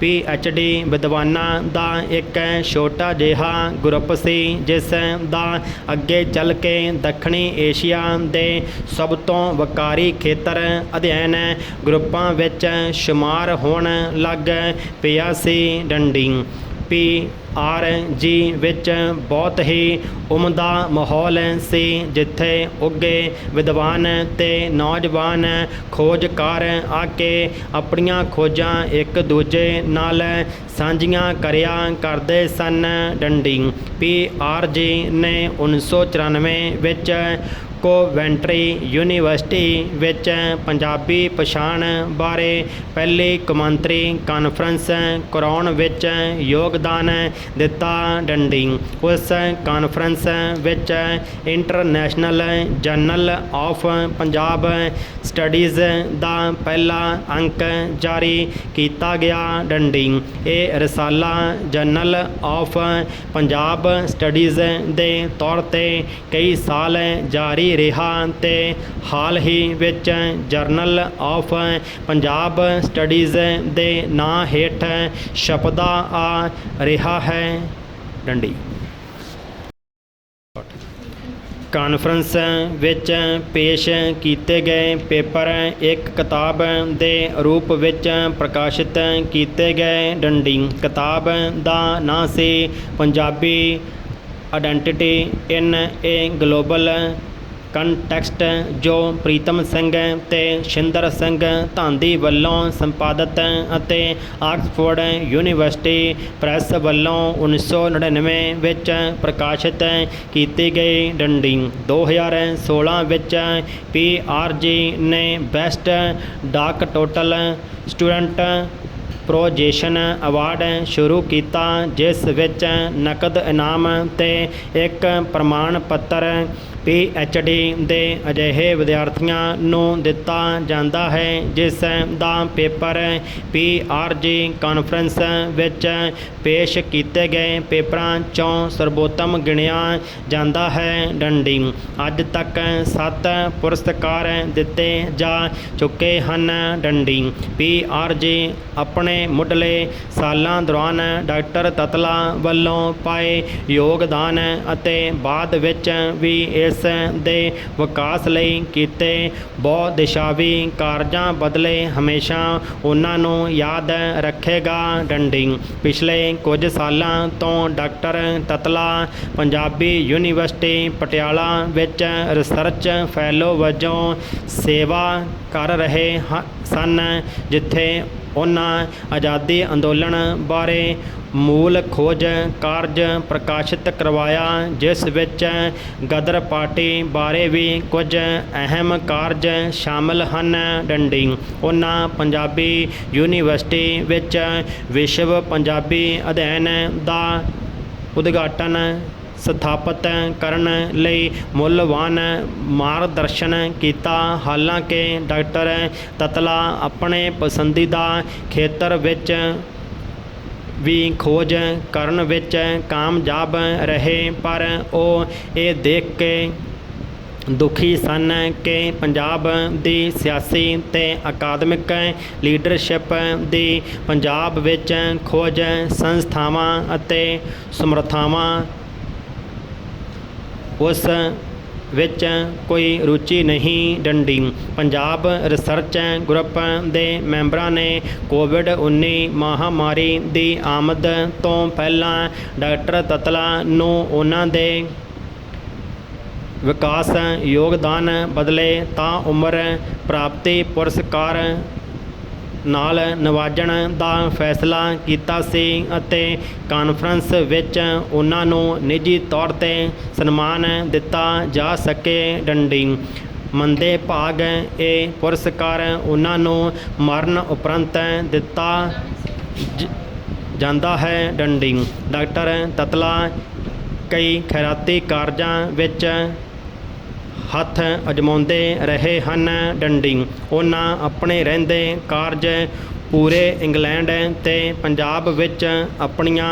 PhD ਵਿਦਵਾਨਾਂ ਦਾ ਇੱਕ ਛੋਟਾ ਜਿਹਾ ਗਰੁੱਪ ਸੀ, ਜਿਸ ਦਾ ਅੱਗੇ ਚੱਲ ਕੇ ਦੱਖਣੀ ਏਸ਼ੀਆ ਦੇ ਸਭ ਤੋਂ ਵਕਾਰੀ ਖੇਤਰ ਅਧਿਐਨ ਗਰੁੱਪਾਂ ਵਿੱਚ ਸ਼ੁਮਾਰ ਹੋਣ ਲੱਗ ਪਿਆ ਸੀ। ਡੰਡੀ PRG ਵਿੱਚ ਬਹੁਤ ਹੀ ਉਮਦਾ ਮਾਹੌਲ ਸੀ, ਜਿੱਥੇ ਉੱਗੇ ਵਿਦਵਾਨ ਤੇ ਨੌਜਵਾਨ ਖੋਜਕਾਰ ਆ ਕੇ ਆਪਣੀਆਂ ਖੋਜਾਂ ਇੱਕ ਦੂਜੇ ਨਾਲ ਸਾਂਝੀਆਂ ਕਰਿਆ ਕਰਦੇ ਸਨ। ਡੰਡੀ PRG ਨੇ 1994 ਵਿੱਚ ਕੋਵੈਂਟਰੀ ਯੂਨੀਵਰਸਿਟੀ ਵਿੱਚ ਪੰਜਾਬੀ ਪਛਾਣ ਬਾਰੇ ਪਹਿਲੀ ਕੌਮਾਂਤਰੀ ਕਾਨਫਰੰਸ ਕਰਾਉਣ ਵਿੱਚ ਯੋਗਦਾਨ ਦਿੱਤਾ। ਡੰਡੀ ਉਸ ਕਾਨਫਰੰਸ ਵਿੱਚ international journal of Punjab studies ਦਾ ਪਹਿਲਾ ਅੰਕ ਜਾਰੀ ਕੀਤਾ ਗਿਆ। ਡੰਡੀ ਇਹ ਰਸਾਲਾ ਜਰਨਲ ਆਫ ਪੰਜਾਬ ਸਟੱਡੀਜ਼ ਦੇ ਤੌਰ 'ਤੇ ਕਈ ਸਾਲ ਜਾਰੀ ਰਿਹਾ ਤੇ ਹਾਲ ਹੀ ਵਿੱਚ ਜਰਨਲ ਆਫ ਪੰਜਾਬ ਸਟੱਡੀਜ਼ ਦੇ ਨਾਂ ਹੇਠ ਛਪਦਾ ਆ ਰਿਹਾ ਹੈ। ਡੰਡੀ ਕਾਨਫਰੰਸ ਵਿੱਚ ਪੇਸ਼ ਕੀਤੇ ਗਏ ਪੇਪਰ ਇੱਕ ਕਿਤਾਬ ਦੇ ਰੂਪ ਵਿੱਚ ਪ੍ਰਕਾਸ਼ਿਤ ਕੀਤੇ ਗਏ। ਡੰਡੀ ਕਿਤਾਬ ਦਾ ਨਾਂ ਸੀ ਪੰਜਾਬੀ ਆਇਡੈਂਟੀਟੀ ਇਨ ਏ ਗਲੋਬਲ ਕੰਟੈਕਸਟ, ਜੋ ਪ੍ਰੀਤਮ ਸਿੰਘ ਤੇ ਸ਼ਿੰਦਰ ਸਿੰਘ ਧਾਂਦੀ ਵੱਲੋਂ ਸੰਪਾਦਿਤ ਅਤੇ ਆਕਸਫੋਰਡ ਯੂਨੀਵਰਸਿਟੀ ਪ੍ਰੈਸ ਵੱਲੋਂ 1999 ਵਿੱਚ ਪ੍ਰਕਾਸ਼ਿਤ ਕੀਤੀ ਗਈ। ਡੰਡੀ 2016 ਵਿੱਚ PRG ਨੇ ਬੈਸਟ ਡਾਕਟੋਰਲ ਸਟੂਡੈਂਟ ਪ੍ਰੋਜੈਸ਼ਨ ਅਵਾਰਡ ਸ਼ੁਰੂ ਕੀਤਾ, ਜਿਸ ਵਿੱਚ ਨਕਦ ਇਨਾਮ ਤੇ ਇੱਕ ਪ੍ਰਮਾਣ ਪੱਤਰ PhD ਦੇ ਅਜਿਹੇ ਵਿਦਿਆਰਥੀਆਂ ਨੂੰ ਦਿੱਤਾ ਜਾਂਦਾ ਹੈ ਜਿਸ ਦਾ ਪੇਪਰ PRG ਕਾਨਫਰੰਸ ਵਿੱਚ ਪੇਸ਼ ਕੀਤੇ ਗਏ ਪੇਪਰਾਂ 'ਚੋਂ ਸਰਬੋਤਮ ਗਿਣਿਆ ਜਾਂਦਾ ਹੈ। ਡੰਡੀ ਅੱਜ ਤੱਕ 7 ਪੁਰਸਕਾਰ ਦਿੱਤੇ ਜਾ ਚੁੱਕੇ ਹਨ। ਡੰਡੀ PRG ਆਪਣੇ ਮੁੱਢਲੇ ਸਾਲਾਂ ਦੌਰਾਨ ਡਾਕਟਰ ਤਤਲਾ ਵੱਲੋਂ ਪਾਏ ਯੋਗਦਾਨ ਅਤੇ ਬਾਅਦ ਵਿੱਚ ਵੀ ਇਸ ਦੇ ਵਿਕਾਸ ਲਈ ਕੀਤੇ ਬਹੁ-ਦਿਸ਼ਾਵੀ ਕਾਰਜਾਂ ਬਦਲੇ ਹਮੇਸ਼ਾ ਉਹਨਾਂ ਨੂੰ ਯਾਦ ਰੱਖੇਗਾ। ਡੰਡੀ ਪਿਛਲੇ ਕੁਝ ਸਾਲਾਂ ਤੋਂ ਡਾਕਟਰ ਤਤਲਾ ਪੰਜਾਬੀ ਯੂਨੀਵਰਸਿਟੀ ਪਟਿਆਲਾ ਵਿੱਚ ਰਿਸਰਚ ਫੈਲੋ ਵਜੋਂ ਸੇਵਾ ਕਰ ਰਹੇ ਸਨ, ਜਿੱਥੇ ਉਹਨਾਂ ਆਜ਼ਾਦੀ ਅੰਦੋਲਨ ਬਾਰੇ ਮੂਲ ਖੋਜ ਕਾਰਜ ਪ੍ਰਕਾਸ਼ਿਤ ਕਰਵਾਇਆ, ਜਿਸ ਵਿੱਚ ਗਦਰ ਪਾਰਟੀ ਬਾਰੇ ਵੀ ਕੁਝ ਅਹਿਮ ਕਾਰਜ ਸ਼ਾਮਲ ਹਨ। ਡੰਡੀ ਉਹਨਾਂ ਪੰਜਾਬੀ ਯੂਨੀਵਰਸਿਟੀ ਵਿੱਚ ਵਿਸ਼ਵ ਪੰਜਾਬੀ ਅਧਿਐਨ ਦਾ ਉਦਘਾਟਨ ਸਥਾਪਿਤ ਕਰਨ ਲਈ ਮੁੱਲਵਾਨ ਮਾਰਗਦਰਸ਼ਨ ਕੀਤਾ। ਹਾਲਾਂਕਿ ਡਾਕਟਰ ਤਤਲਾ ਆਪਣੇ ਪਸੰਦੀਦਾ ਖੇਤਰ ਵਿੱਚ ਵੀ ਖੋਜ ਕਰਨ ਵਿੱਚ ਕਾਮਯਾਬ ਰਹੇ, ਪਰ ਉਹ ਇਹ ਦੇਖ ਕੇ ਦੁਖੀ ਸਨ ਕਿ ਪੰਜਾਬ ਦੀ ਸਿਆਸੀ ਤੇ ਅਕਾਦਮਿਕ ਲੀਡਰਸ਼ਿਪ ਦੀ ਪੰਜਾਬ ਵਿੱਚ ਖੋਜ ਸੰਸਥਾਵਾਂ ਅਤੇ ਸਮਰੱਥਾਵਾਂ ਉਸ ਵਿੱਚ ਕੋਈ ਰੁਚੀ ਨਹੀਂ। ਡੰਡੀ ਪੰਜਾਬ ਰਿਸਰਚ ਗਰੁੱਪ ਦੇ ਮੈਂਬਰਾਂ ਨੇ ਕੋਵਿਡ-19 ਮਹਾਮਾਰੀ ਦੀ ਆਮਦ ਤੋਂ ਪਹਿਲਾਂ ਡਾਕਟਰ ਤਤਲਾ ਨੂੰ ਉਹਨਾਂ ਦੇ ਵਿਕਾਸ ਯੋਗਦਾਨ ਬਦਲੇ ਤਾਂ ਉਮਰ ਪ੍ਰਾਪਤੀ ਪੁਰਸਕਾਰ ਨਾਲ ਨਵਾਜਣ ਦਾ ਫੈਸਲਾ ਕੀਤਾ ਸੀ ਅਤੇ ਕਾਨਫਰੰਸ ਵਿੱਚ ਉਹਨਾਂ ਨੂੰ ਨਿੱਜੀ ਤੌਰ 'ਤੇ ਸਨਮਾਨ ਦਿੱਤਾ ਜਾ ਸਕੇ। ਡੰਡੀ ਮੰਦੇ ਭਾਗ ਇਹ ਪੁਰਸਕਾਰ ਉਹਨਾਂ ਨੂੰ ਮਰਨ ਉਪਰੰਤ ਦਿੱਤਾ ਜਾਂਦਾ ਹੈ। ਡੰਡੀ ਡਾਕਟਰ ਤਤਲਾ ਕਈ ਖੈਰਾਤੀ ਕਾਰਜਾਂ ਵਿੱਚ ਹੱਥ ਅਜਮਾਉਂਦੇ ਰਹੇ ਹਨ। ਡੰਡੀ ਉਹਨਾਂ ਆਪਣੇ ਰਹਿੰਦੇ ਕਾਰਜ ਪੂਰੇ ਇੰਗਲੈਂਡ ਤੇ ਪੰਜਾਬ ਵਿੱਚ ਆਪਣੀਆਂ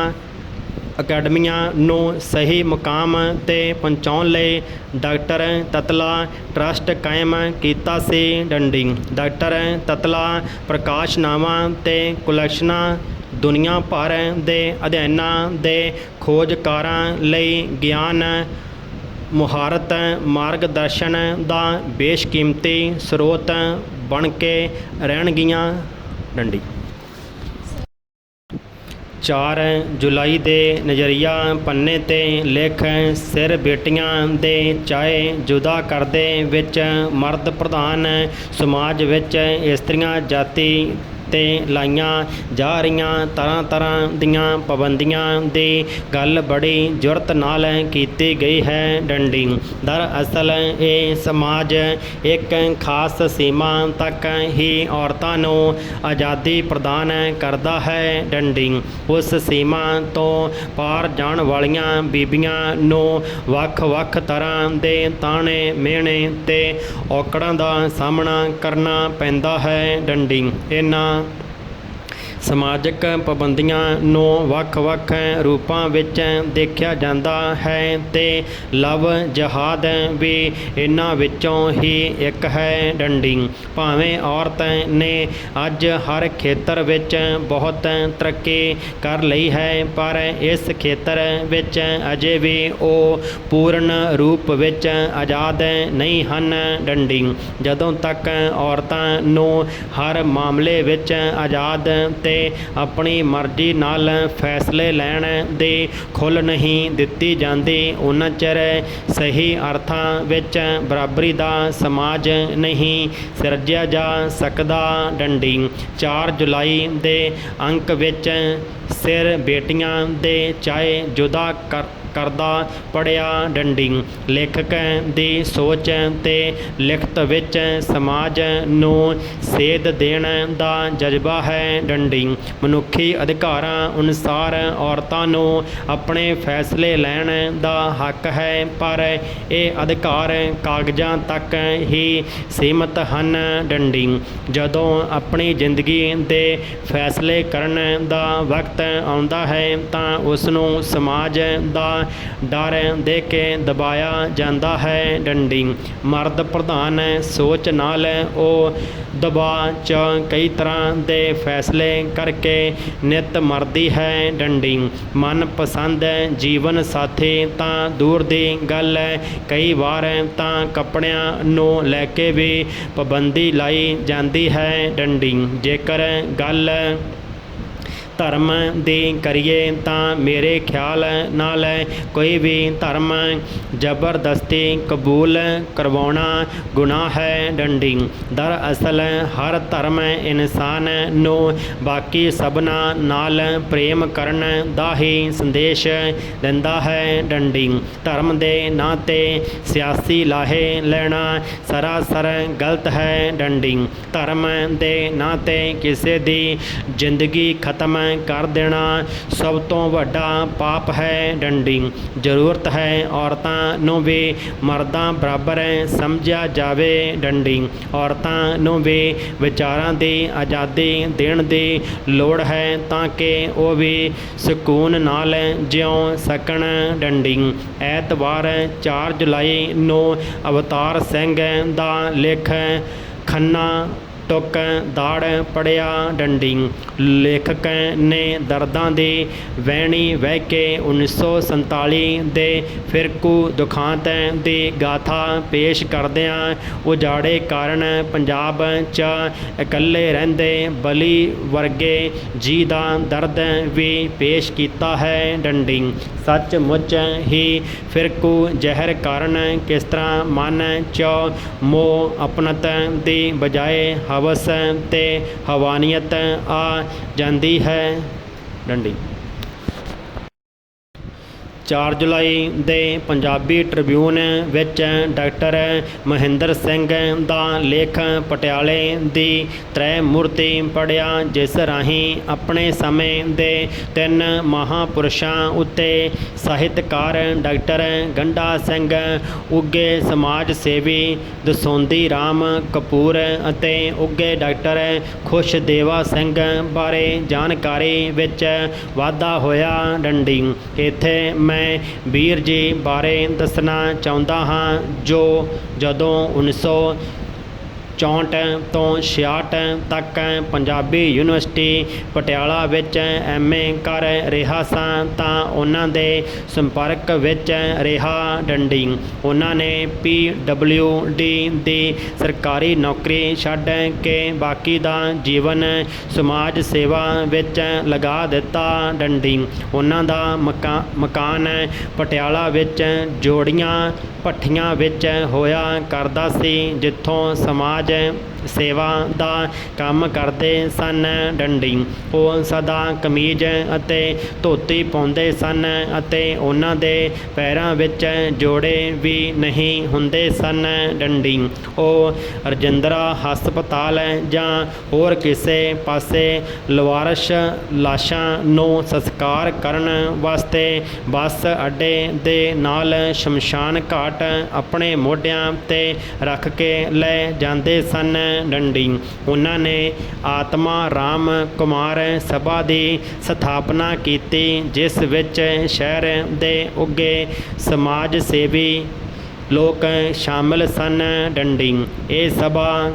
ਅਕੈਡਮੀਆਂ ਨੂੰ ਸਹੀ ਮੁਕਾਮ 'ਤੇ ਪਹੁੰਚਾਉਣ ਲਈ ਡਾਕਟਰ ਤਤਲਾ ਟਰੱਸਟ ਕਾਇਮ ਕੀਤਾ ਸੀ। ਡੰਡੀ ਡਾਕਟਰ ਤਤਲਾ ਪ੍ਰਕਾਸ਼ਨਾਵਾਂ ਤੇ ਕੁਲੈਕਸ਼ਨਾਂ ਦੁਨੀਆ ਭਰ ਦੇ ਅਧਿਐਨਾਂ ਦੇ ਖੋਜਕਾਰਾਂ ਲਈ ਗਿਆਨ ਮੁਹਾਰਤ ਮਾਰਗਦਰਸ਼ਨ ਦਾ ਬੇਸ਼ਕੀਮਤੀ ਸਰੋਤ ਬਣ ਕੇ ਰਹਿਣਗੀਆਂ। ਡੰਡੀ 4 ਜੁਲਾਈ ਦੇ ਨਜ਼ਰੀਆ ਪੰਨੇ 'ਤੇ ਲਿਖ ਸਿਰ ਬੇਟੀਆਂ ਦੇ ਚਾਹੇ ਜੁਦਾ ਕਰਦੇ ਵਿੱਚ ਮਰਦ ਪ੍ਰਧਾਨ ਸਮਾਜ ਵਿੱਚ ਇਸਤਰੀਆਂ ਜਾਤੀ 'ਤੇ ਲਾਈਆਂ ਜਾ ਰਹੀਆਂ ਤਰ੍ਹਾਂ ਤਰ੍ਹਾਂ ਦੀਆਂ ਪਾਬੰਦੀਆਂ ਦੀ ਗੱਲ ਬੜੀ ਜ਼ੁਰਤ ਨਾਲ ਕੀਤੀ ਗਈ ਹੈ। ਡੰਡੀ ਦਰਅਸਲ ਇਹ ਸਮਾਜ ਇੱਕ ਖਾਸ ਸੀਮਾ ਤੱਕ ਹੀ ਔਰਤਾਂ ਨੂੰ ਆਜ਼ਾਦੀ ਪ੍ਰਦਾਨ ਕਰਦਾ ਹੈ। ਡੰਡੀ ਉਸ ਸੀਮਾ ਤੋਂ ਪਾਰ ਜਾਣ ਵਾਲੀਆਂ ਬੀਬੀਆਂ ਨੂੰ ਵੱਖ ਵੱਖ ਤਰ੍ਹਾਂ ਦੇ ਤਾਣੇ ਮਿਹਣੇ ਤੇ ਔਕੜਾਂ ਦਾ ਸਾਹਮਣਾ ਕਰਨਾ ਪੈਂਦਾ ਹੈ। ਡੰਡੀ ਇਹਨਾਂ ਸਮਾਜਿਕ ਪਾਬੰਦੀਆਂ ਨੂੰ ਵੱਖ ਵੱਖ ਰੂਪਾਂ ਵਿੱਚ ਦੇਖਿਆ ਜਾਂਦਾ ਹੈ ਤੇ ਲਵ ਜਹਾਦ ਵੀ ਇਹਨਾਂ ਵਿੱਚੋਂ ਹੀ ਇੱਕ ਹੈ। ਡੰਡੀ ਭਾਵੇਂ ਔਰਤ ਨੇ ਅੱਜ ਹਰ ਖੇਤਰ ਵਿੱਚ ਬਹੁਤ ਤਰੱਕੀ ਕਰ ਲਈ ਹੈ, ਪਰ ਇਸ ਖੇਤਰ ਵਿੱਚ ਅਜੇ ਵੀ ਉਹ ਪੂਰਨ ਰੂਪ ਵਿੱਚ ਆਜ਼ਾਦ ਨਹੀਂ ਹਨ। ਡੰਡੀ ਜਦੋਂ ਤੱਕ ਔਰਤਾਂ ਨੂੰ ਹਰ ਮਾਮਲੇ ਵਿੱਚ ਆਜ਼ਾਦ ਤੇ ਆਪਣੀ ਮਰਜ਼ੀ ਨਾਲ ਫੈਸਲੇ ਲੈਣ ਦੀ ਖੁੱਲ੍ਹ ਨਹੀਂ ਦਿੱਤੀ ਜਾਂਦੀ, ਉਨਾ ਚਿਰ ਸਹੀ ਅਰਥਾਂ ਵਿੱਚ ਬਰਾਬਰੀ ਦਾ ਸਮਾਜ ਨਹੀਂ ਸਿਰਜਿਆ ਜਾ ਸਕਦਾ। ਡੰਡੀ 4 ਜੁਲਾਈ ਦੇ ਅੰਕ ਵਿੱਚ ਸਿਰ ਬੇਟੀਆਂ ਦੇ ਚਾਹੇ ਜੁਦਾ ਕਰਦਾ ਪੜ੍ਹਿਆ। ਡੰਡੀ ਲੇਖਕ ਦੀ ਸੋਚ ਤੇ ਲਿਖਤ ਵਿੱਚ ਸਮਾਜ ਨੂੰ ਸੇਧ ਦੇਣ ਦਾ ਜਜ਼ਬਾ ਹੈ। ਡੰਡੀ ਮਨੁੱਖੀ ਅਧਿਕਾਰਾਂ ਅਨੁਸਾਰ ਔਰਤਾਂ ਨੂੰ ਆਪਣੇ ਫੈਸਲੇ ਲੈਣ ਦਾ ਹੱਕ ਹੈ, ਪਰ ਇਹ ਅਧਿਕਾਰ ਕਾਗਜ਼ਾਂ ਤੱਕ ਹੀ ਸੀਮਤ ਹਨ। ਡੰਡੀ ਜਦੋਂ ਆਪਣੀ ਜ਼ਿੰਦਗੀ ਦੇ ਫੈਸਲੇ ਕਰਨ ਦਾ ਵਕਤ ਆਉਂਦਾ ਹੈ ਤਾਂ ਉਸ ਨੂੰ ਸਮਾਜ ਦਾ ਡਰ ਦੇ ਕੇ ਦਬਾਇਆ ਜਾਂਦਾ ਹੈ। ਡੰਡੀ ਮਰਦ ਪ੍ਰਧਾਨ ਸੋਚ ਨਾਲ ਉਹ ਦਬਾਅ 'ਚ ਕਈ ਤਰ੍ਹਾਂ ਦੇ ਫੈਸਲੇ ਕਰਕੇ ਨਿੱਤ ਮਰਦੀ ਹੈ। ਡੰਡੀ ਮਨਪਸੰਦ ਜੀਵਨ ਸਾਥੀ ਤਾਂ ਦੂਰ ਦੀ ਗੱਲ ਹੈ, ਕਈ ਵਾਰ ਤਾਂ ਕੱਪੜਿਆਂ ਨੂੰ ਲੈ ਕੇ ਵੀ ਪਾਬੰਦੀ ਲਾਈ ਜਾਂਦੀ ਹੈ। ਡੰਡੀ ਜੇਕਰ ਗੱਲ ਧਰਮ ਦੀ ਕਰੀਏ ਤਾਂ ਮੇਰੇ ਖਿਆਲ ਨਾਲ ਕੋਈ ਵੀ ਧਰਮ ਜ਼ਬਰਦਸਤੀ ਕਬੂਲ ਕਰਵਾਉਣਾ ਗੁਨਾਹ ਹੈ। ਡੰਡੀ ਦਰਅਸਲ ਹਰ ਧਰਮ ਇਨਸਾਨ ਨੂੰ ਬਾਕੀ ਸਭਨਾਂ ਨਾਲ ਪ੍ਰੇਮ ਕਰਨ ਦਾ ਹੀ ਸੰਦੇਸ਼ ਦਿੰਦਾ ਹੈ। ਡੰਡੀ ਧਰਮ ਦੇ ਨਾਂ 'ਤੇ ਸਿਆਸੀ ਲਾਹੇ ਲੈਣਾ ਸਰਾਸਰ ਗਲਤ ਹੈ। ਡੰਡੀ ਧਰਮ ਦੇ ਨਾਂ 'ਤੇ ਕਿਸੇ ਦੀ ਜ਼ਿੰਦਗੀ ਖਤਮ ਕਰ ਦੇਣਾ ਸਭ ਤੋਂ ਵੱਡਾ ਪਾਪ ਹੈ। ਡੰਡੀ ਜ਼ਰੂਰਤ ਹੈ ਔਰਤਾਂ ਨੂੰ ਵੀ ਮਰਦਾਂ ਬਰਾਬਰ ਸਮਝਿਆ ਜਾਵੇ। ਡੰਡੀ ਔਰਤਾਂ ਨੂੰ ਵੀ ਵਿਚਾਰਾਂ ਦੀ ਆਜ਼ਾਦੀ ਦੇਣ ਦੀ ਲੋੜ ਹੈ ਤਾਂ ਕਿ ਉਹ ਵੀ ਸਕੂਨ ਨਾਲ ਜਿਉ ਸਕਣ। ਡੰਡੀ ਐਤਵਾਰ 4 ਜੁਲਾਈ ਨੂੰ ਅਵਤਾਰ ਸਿੰਘ ਦਾ ਲੇਖ ਖੰਨਾ ਟੁੱਕ ਦਾੜ ਪੜ੍ਹਿਆ। ਡੰਡੀ ਲੇਖਕ ਨੇ ਦਰਦਾਂ ਦੀ ਵਹਿਣੀ ਵਹਿ ਕੇ 1947 ਦੇ ਫਿਰਕੂ ਦੁਖਾਂਤ ਦੀ ਗਾਥਾ ਪੇਸ਼ ਕਰਦਿਆਂ ਉਜਾੜੇ ਕਾਰਨ ਪੰਜਾਬ 'ਚ ਇਕੱਲੇ ਰਹਿੰਦੇ ਬਲੀ ਵਰਗੇ ਜੀ ਦਾ ਦਰਦ ਵੀ ਪੇਸ਼ ਕੀਤਾ ਹੈ। ਡੰਡੀ ਸੱਚਮੁੱਚ ਹੀ ਫਿਰਕੂ ਜ਼ਹਿਰ ਕਾਰਨ ਕਿਸ ਤਰ੍ਹਾਂ ਮਨ 'ਚ ਮੋਹ ਆਪਣਤ ਦੀ ਬਜਾਏ ਹਵਸ ਤੇ ਹਵਾਨੀਅਤ ਆ ਜਾਂਦੀ ਹੈ। ਡੰਡੀ 4 ਜੁਲਾਈ ਦੇ ਪੰਜਾਬੀ ਟ੍ਰਿਬਿਊਨ ਵਿੱਚ ਡਾਕਟਰ ਮਹਿੰਦਰ ਸਿੰਘ ਦਾ ਲੇਖ ਪਟਿਆਲੇ ਦੀ ਤ੍ਰੈ ਮੂਰਤੀ ਪੜ੍ਹਿਆ, ਜਿਸ ਰਾਹੀਂ ਆਪਣੇ ਸਮੇਂ ਦੇ 3 ਮਹਾਂਪੁਰਸ਼ਾਂ ਉੱਤੇ ਸਾਹਿਤਕਾਰ ਡਾਕਟਰ ਗੰਡਾ ਸਿੰਘ, ਉੱਘੇ ਸਮਾਜ ਸੇਵੀ ਦਸੌਂਦੀ ਰਾਮ ਕਪੂਰ ਅਤੇ ਉੱਘੇ ਡਾਕਟਰ ਖੁਸ਼ਦੇਵਾ ਸਿੰਘ ਬਾਰੇ ਜਾਣਕਾਰੀ ਵਿੱਚ ਵਾਧਾ ਹੋਇਆ। ਡੰਡੀ ਇੱਥੇ ਮੈਂ ਵੀਰ ਜੀ ਬਾਰੇ ਦੱਸਣਾ ਚਾਹੁੰਦਾ ਹਾਂ, ਜੋ ਜਦੋਂ 1964 ਤੋਂ 66 ਤੱਕ ਪੰਜਾਬੀ ਯੂਨੀਵਰਸਿਟੀ ਪਟਿਆਲਾ ਵਿੱਚ MA ਕਰ ਰਿਹਾ ਸਾਂ ਤਾਂ ਉਹਨਾਂ ਦੇ ਸੰਪਰਕ ਵਿੱਚ ਰਿਹਾ ਡੰਡੀ। ਉਹਨਾਂ ਨੇ PWD ਦੀ ਸਰਕਾਰੀ ਨੌਕਰੀ ਛੱਡ ਕੇ ਬਾਕੀ ਦਾ ਜੀਵਨ ਸਮਾਜ ਸੇਵਾ ਵਿੱਚ ਲਗਾ ਦਿੱਤਾ। ਡੰਡੀ ਉਹਨਾਂ ਦਾ ਮਕਾਨ ਪਟਿਆਲਾ ਵਿੱਚ ਜੋੜੀਆਂ ਭੱਠੀਆਂ ਵਿੱਚ ਹੋਇਆ ਕਰਦਾ ਸੀ, ਜਿੱਥੋਂ ਸਮਾਜ ਸੇਵਾ ਦਾ ਕੰਮ ਕਰਦੇ ਸਨ। ਡੰਡੀ ਉਹ ਸਦਾ ਕਮੀਜ਼ ਅਤੇ ਧੋਤੀ ਪਾਉਂਦੇ ਸਨ ਅਤੇ ਉਹਨਾਂ ਦੇ ਪੈਰਾਂ ਵਿੱਚ ਜੋੜੇ ਵੀ ਨਹੀਂ ਹੁੰਦੇ ਸਨ। ਡੰਡੀ ਉਹ ਰਜਿੰਦਰਾ ਹਸਪਤਾਲ ਜਾਂ ਹੋਰ ਕਿਸੇ ਪਾਸੇ ਲਵਾਰਸ ਲਾਸ਼ਾਂ ਨੂੰ ਸੰਸਕਾਰ ਕਰਨ ਵਾਸਤੇ ਬੱਸ ਅੱਡੇ ਦੇ ਨਾਲ ਸ਼ਮਸ਼ਾਨ ਘਾਟ ਆਪਣੇ ਮੋਢਿਆਂ 'ਤੇ ਰੱਖ ਕੇ ਲੈ ਜਾਂਦੇ ਸਨ। ਡੰਡੀ ਉਹਨਾਂ ਨੇ ਆਤਮਾ ਰਾਮ ਕੁਮਾਰ ਸਭਾ ਦੀ ਸਥਾਪਨਾ ਕੀਤੀ, ਜਿਸ ਵਿੱਚ ਸ਼ਹਿਰ ਦੇ ਉੱਘੇ ਸਮਾਜ ਸੇਵੀ ਲੋਕ ਸ਼ਾਮਿਲ ਸਨ। ਡੰਡੀ ਇਹ ਸਭਾ